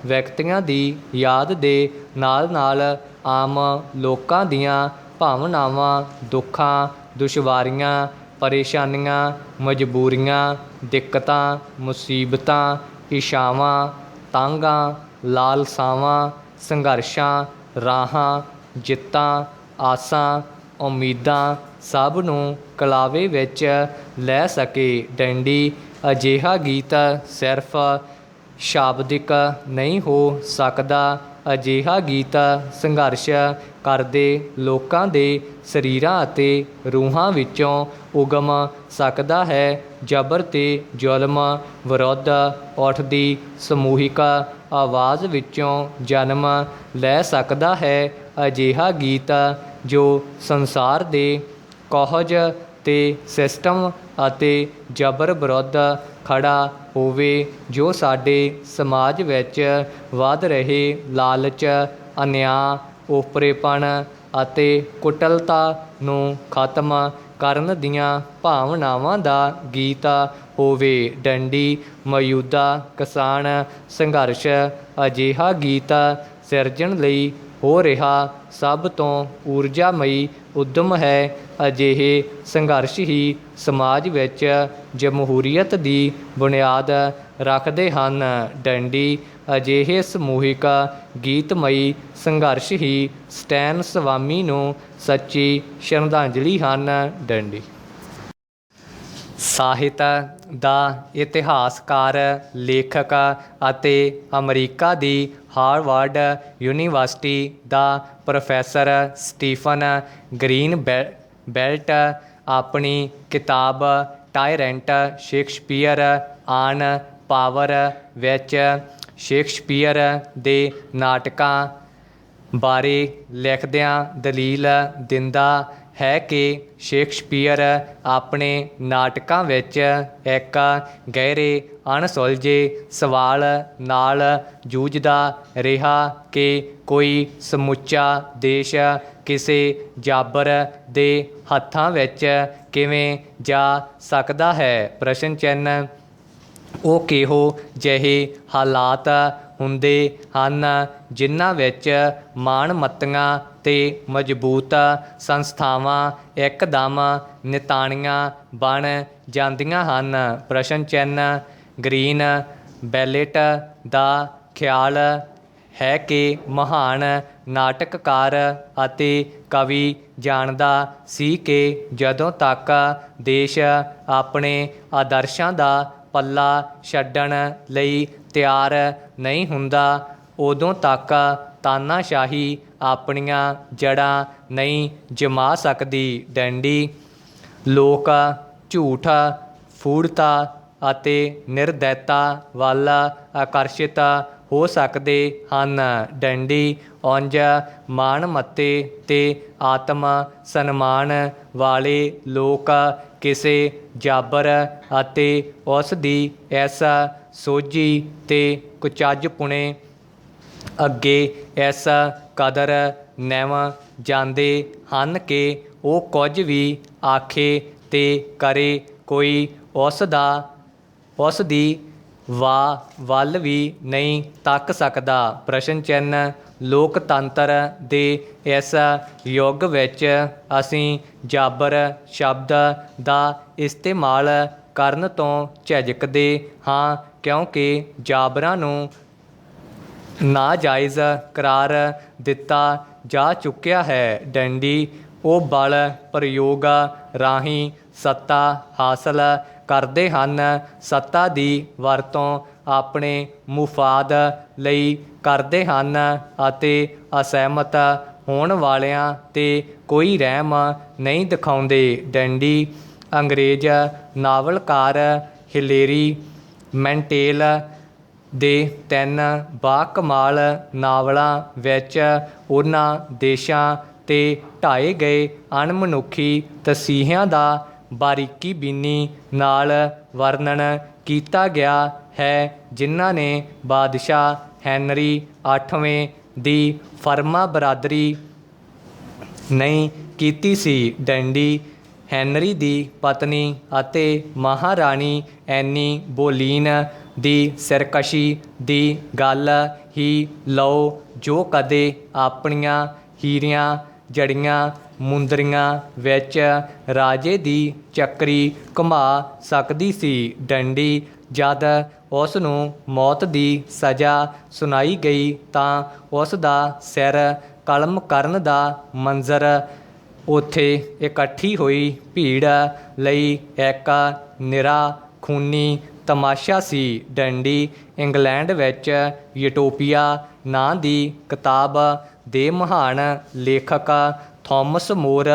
ਵਿਅਕਤੀਆਂ ਦੀ ਯਾਦ ਦੇ ਨਾਲ ਨਾਲ ਆਮ ਲੋਕਾਂ ਦੀਆਂ ਭਾਵਨਾਵਾਂ, ਦੁੱਖਾਂ, ਦੁਸ਼ਵਾਰੀਆਂ, ਪਰੇਸ਼ਾਨੀਆਂ, ਮਜਬੂਰੀਆਂ, ਦਿੱਕਤਾਂ, ਮੁਸੀਬਤਾਂ, ਇੱਛਾਵਾਂ, ਤਾਂਘਾਂ, ਲਾਲਸਾਵਾਂ, ਸੰਘਰਸ਼ਾਂ, ਰਾਹਾਂ, ਜਿੱਤਾਂ, ਆਸਾਂ, ਉਮੀਦਾਂ ਸਭ ਨੂੰ ਕਲਾਵੇ ਵਿੱਚ ਲੈ ਸਕੇ। ਡੰਡੀ ਅਜਿਹਾ ਗੀਤ ਸਿਰਫ ਸ਼ਾਬਦਿਕ ਨਹੀਂ ਹੋ ਸਕਦਾ, ਅਜਿਹਾ ਗੀਤ ਸੰਘਰਸ਼ ਕਰਦੇ ਲੋਕਾਂ ਦੇ ਸਰੀਰਾਂ ਅਤੇ ਰੂਹਾਂ ਵਿੱਚੋਂ ਉਗਮ ਸਕਦਾ ਹੈ। ਜ਼ਬਰ ਤੇ ਜ਼ੁਲਮ ਵਿਰੁੱਧ ਉੱਠਦੀ ਸਮੂਹਿਕ ਆਵਾਜ਼ ਵਿੱਚੋਂ ਜਨਮ ਲੈ ਸਕਦਾ ਹੈ। ਅਜਿਹਾ ਗੀਤ ਜੋ ਸੰਸਾਰ ਦੇ ਕੁਹਜ ਤੇ ਸਿਸਟਮ ਅਤੇ ਜ਼ਬਰ ਵਿਰੁੱਧ ਖੜ੍ਹਾ ਹੋਵੇ, ਜੋ ਸਾਡੇ ਸਮਾਜ ਵਿੱਚ ਵੱਧ ਰਹੇ ਲਾਲਚ, ਅਨਿਆਂ, ਓਪਰੇਪਣ ਅਤੇ ਕੁਟਲਤਾ ਨੂੰ ਖਤਮ ਕਰਨ ਦੀਆਂ ਭਾਵਨਾਵਾਂ ਦਾ ਗੀਤ ਹੋਵੇ। ਡੰਡੀ ਮੌਜੂਦਾ ਕਿਸਾਨ ਸੰਘਰਸ਼ ਅਜਿਹਾ ਗੀਤ ਸਿਰਜਣ ਲਈ ਹੋ ਰਿਹਾ ਸਭ ਤੋਂ ਊਰਜਾਮਈ ਉੱਦਮ ਹੈ। ਅਜਿਹੇ ਸੰਘਰਸ਼ ਹੀ ਸਮਾਜ ਵਿੱਚ ਜਮਹੂਰੀਅਤ ਦੀ ਬੁਨਿਆਦ ਰੱਖਦੇ ਹਨ। ਡੰਡੀ ਅਜਿਹੇ ਸਮੂਹਿਕ ਗੀਤਮਈ ਸੰਘਰਸ਼ ਹੀ ਸਟੈਨ ਸਵਾਮੀ ਨੂੰ ਸੱਚੀ ਸ਼ਰਧਾਂਜਲੀ ਹਨ। ਡੰਡੀ ਸਾਹਿਤ ਦਾ ਇਤਿਹਾਸਕਾਰ, ਲੇਖਕ ਅਤੇ ਅਮਰੀਕਾ ਦੀ ਹਾਰਵਰਡ ਯੂਨੀਵਰਸਿਟੀ ਦਾ ਪ੍ਰੋਫੈਸਰ ਸਟੀਫਨ ਗਰੀਨਬੈਲਟ ਆਪਣੀ ਕਿਤਾਬ ਟਾਇਰੈਂਟ ਸ਼ੇਕਸਪੀਅਰ ਆਨ ਪਾਵਰ ਵਿੱਚ ਸ਼ੇਕਸਪੀਅਰ ਦੇ ਨਾਟਕਾਂ ਬਾਰੇ ਲਿਖਦਿਆਂ ਦਲੀਲ ਦਿੰਦਾ ਹੈ ਕਿ ਸ਼ੇਕਸਪੀਅਰ ਆਪਣੇ ਨਾਟਕਾਂ ਵਿੱਚ ਇੱਕ ਗਹਿਰੇ ਅਣਸੁਲਝੇ ਸਵਾਲ ਨਾਲ ਜੂਝਦਾ ਰਿਹਾ ਕਿ ਕੋਈ ਸਮੁੱਚਾ ਦੇਸ਼ ਕਿਸੇ ਜਾਬਰ ਦੇ ਹੱਥਾਂ ਵਿੱਚ ਕਿਵੇਂ ਜਾ ਸਕਦਾ ਹੈ। ਪ੍ਰਸ਼ਨ ਚਿੰਨ੍ਹ ਉਹ ਕਿਹੋ ਜਿਹੇ ਹਾਲਾਤ ਹੁੰਦੇ ਹਨ ਜਿਨ੍ਹਾਂ ਵਿੱਚ ਮਾਣਮੱਤੀਆਂ ਅਤੇ ਮਜ਼ਬੂਤ ਸੰਸਥਾਵਾਂ ਇੱਕਦਮ ਨਿਤਾਣੀਆਂ ਬਣ ਜਾਂਦੀਆਂ ਹਨ। ਪ੍ਰਸ਼ਨ ਚਿੰਨ੍ਹ। ਗ੍ਰੀਨ ਬੈਲੇਟ ਦਾ ਖਿਆਲ ਹੈ ਕਿ ਮਹਾਨ ਨਾਟਕਕਾਰ ਅਤੇ ਕਵੀ ਜਾਣਦਾ ਸੀ ਕਿ ਜਦੋਂ ਤੱਕ ਦੇਸ਼ ਆਪਣੇ ਆਦਰਸ਼ਾਂ ਦਾ ਪੱਲਾ ਛੱਡਣ ਲਈ ਤਿਆਰ ਨਹੀਂ ਹੁੰਦਾ ਉਦੋਂ ਤੱਕ ਤਾਨਾਸ਼ਾਹੀ ਆਪਣੀਆਂ ਜੜ੍ਹਾਂ ਨਹੀਂ ਜਮਾ ਸਕਦੀ। ਡੰਡੀ। ਲੋਕ ਝੂਠ, ਫੂੜਤਾ ਅਤੇ ਨਿਰਦੈਤਾ ਵੱਲ ਆਕਰਸ਼ਿਤ ਹੋ ਸਕਦੇ ਹਨ। ਡੰਡੀ। ਉਂਝ ਮਾਣਮੱਤੇ ਅਤੇ ਆਤਮ ਸਨਮਾਨ ਵਾਲੇ ਲੋਕ ਕਿਸੇ ਜਾਬਰ ਅਤੇ ਉਸ ਦੀ ਇਸ ਸੋਝੀ ਅਤੇ ਕੁਚੱਜਪੁਣੇ ਅੱਗੇ ਇਸ ਕਦਰ ਨਿਵ ਜਾਂਦੇ ਹਨ ਕਿ ਉਹ ਕੁਝ ਵੀ ਆਖੇ ਅਤੇ ਕਰੇ ਕੋਈ ਉਸ ਦੀ ਵਾਹ ਵੱਲ ਵੀ ਨਹੀਂ ਤੱਕ ਸਕਦਾ। ਪ੍ਰਸ਼ਨ ਚਿੰਨ੍ਹ। ਲੋਕਤੰਤਰ ਦੇ ਇਸ ਯੁੱਗ ਵਿੱਚ ਅਸੀਂ ਜਾਬਰ ਸ਼ਬਦ ਦਾ ਇਸਤੇਮਾਲ ਕਰਨ ਤੋਂ ਝਿਜਕਦੇ ਹਾਂ ਕਿਉਂਕਿ ਜਾਬਰਾਂ ਨੂੰ ਨਾਜਾਇਜ਼ ਕਰਾਰ ਦਿੱਤਾ ਜਾ ਚੁੱਕਿਆ ਹੈ। ਡੰਡੀ। ਉਹ ਬਲ ਪ੍ਰਯੋਗ ਰਾਹੀਂ ਸੱਤਾ ਹਾਸਲ ਕਰਦੇ ਹਨ। ਸੱਤਾ ਦੀ ਵਰਤੋਂ ਆਪਣੇ ਮੁਫਾਦ ਲਈ ਕਰਦੇ ਹਨ ਅਤੇ ਅਸਹਿਮਤ ਹੋਣ ਵਾਲਿਆਂ 'ਤੇ ਕੋਈ ਰਹਿਮ ਨਹੀਂ ਦਿਖਾਉਂਦੇ। ਡੰਡੀ। ਅੰਗਰੇਜ਼ ਨਾਵਲਕਾਰ ਹਿਲੇਰੀ ਮੈਂਟੇਲ ਦੇ 3 ਬਾਕਮਾਲ ਨਾਵਲਾਂ ਵਿੱਚ ਉਹਨਾਂ ਦੇਸ਼ਾਂ 'ਤੇ ਢਾਏ ਗਏ ਅਣਮਨੁੱਖੀ ਤਸੀਹਿਆਂ ਦਾ ਬਾਰੀਕੀ ਬੀਨੀ ਨਾਲ ਵਰਣਨ ਕੀਤਾ ਗਿਆ ਹੈ ਜਿਨ੍ਹਾਂ ਨੇ ਬਾਦਸ਼ਾਹ ਹੈਨਰੀ 8ਵੇਂ ਦੀ ਫਰਮਾਬਰਦਾਰੀ ਨਹੀਂ ਕੀਤੀ ਸੀ। ਡੰਡੀ। ਹੈਨਰੀ ਦੀ ਪਤਨੀ ਅਤੇ ਮਹਾਰਾਣੀ ਐਨੀ ਬੋਲੀਨ ਦੀ ਸਿਰਕਸ਼ੀ ਦੀ ਗੱਲ ਹੀ ਲਓ ਜੋ ਕਦੇ ਆਪਣੀਆਂ ਹੀਰੀਆਂ ਜੜੀਆਂ ਮੁੰਦਰੀਆਂ ਵਿੱਚ ਰਾਜੇ ਦੀ ਚੱਕਰੀ ਘੁਮਾ ਸਕਦੀ ਸੀ। ਡੰਡੀ। ਜਦ ਉਸ ਨੂੰ ਮੌਤ ਦੀ ਸਜ਼ਾ ਸੁਣਾਈ ਗਈ ਤਾਂ ਉਸ ਦਾ ਸਿਰ ਕਲਮ ਕਰਨ ਦਾ ਮੰਜ਼ਰ ਉੱਥੇ ਇਕੱਠੀ ਹੋਈ ਭੀੜ ਲਈ ਇੱਕ ਨਿਰਾ ਖੂਨੀ ਤਮਾਸ਼ਾ ਸੀ। ਡੰਡੀ। ਇੰਗਲੈਂਡ ਵਿੱਚ ਯੂਟੋਪੀਆ ਨਾਂ ਦੀ ਕਿਤਾਬ ਦੇ ਮਹਾਨ ਲੇਖਕ ਥਾਮਸ ਮੋਰ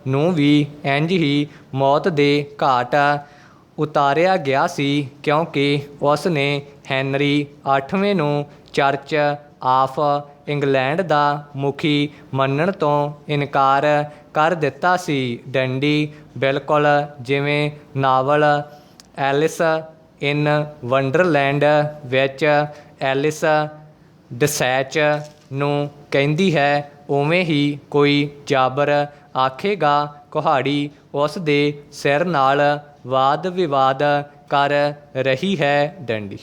ਨੂੰ ਵੀ ਇੰਝ ਹੀ ਮੌਤ ਦੇ ਘਾਟ ਉਤਾਰਿਆ ਗਿਆ ਸੀ ਕਿਉਂਕਿ ਉਸ ਨੇ ਹੈਨਰੀ 8ਵੇਂ ਨੂੰ ਚਰਚ ਆਫ ਇੰਗਲੈਂਡ ਦਾ ਮੁਖੀ ਮੰਨਣ ਤੋਂ ਇਨਕਾਰ ਕਰ ਦਿੱਤਾ ਸੀ। ਡੰਡੀ। ਬਿਲਕੁਲ ਜਿਵੇਂ ਨਾਵਲ ਐਲਿਸ ਇਨ ਵੰਡਰਲੈਂਡ ਵਿੱਚ ਐਲਿਸ ਡਸੈਚ ਨੂੰ ਕਹਿੰਦੀ ਹੈ ਉਵੇਂ ਹੀ ਕੋਈ ਜਾਬਰ ਆਖੇਗਾ ਕੁਹਾੜੀ ਉਸ ਦੇ ਸਿਰ ਨਾਲ ਵਾਦ ਵਿਵਾਦ ਕਰ ਰਹੀ ਹੈ। ਡੰਡੀ।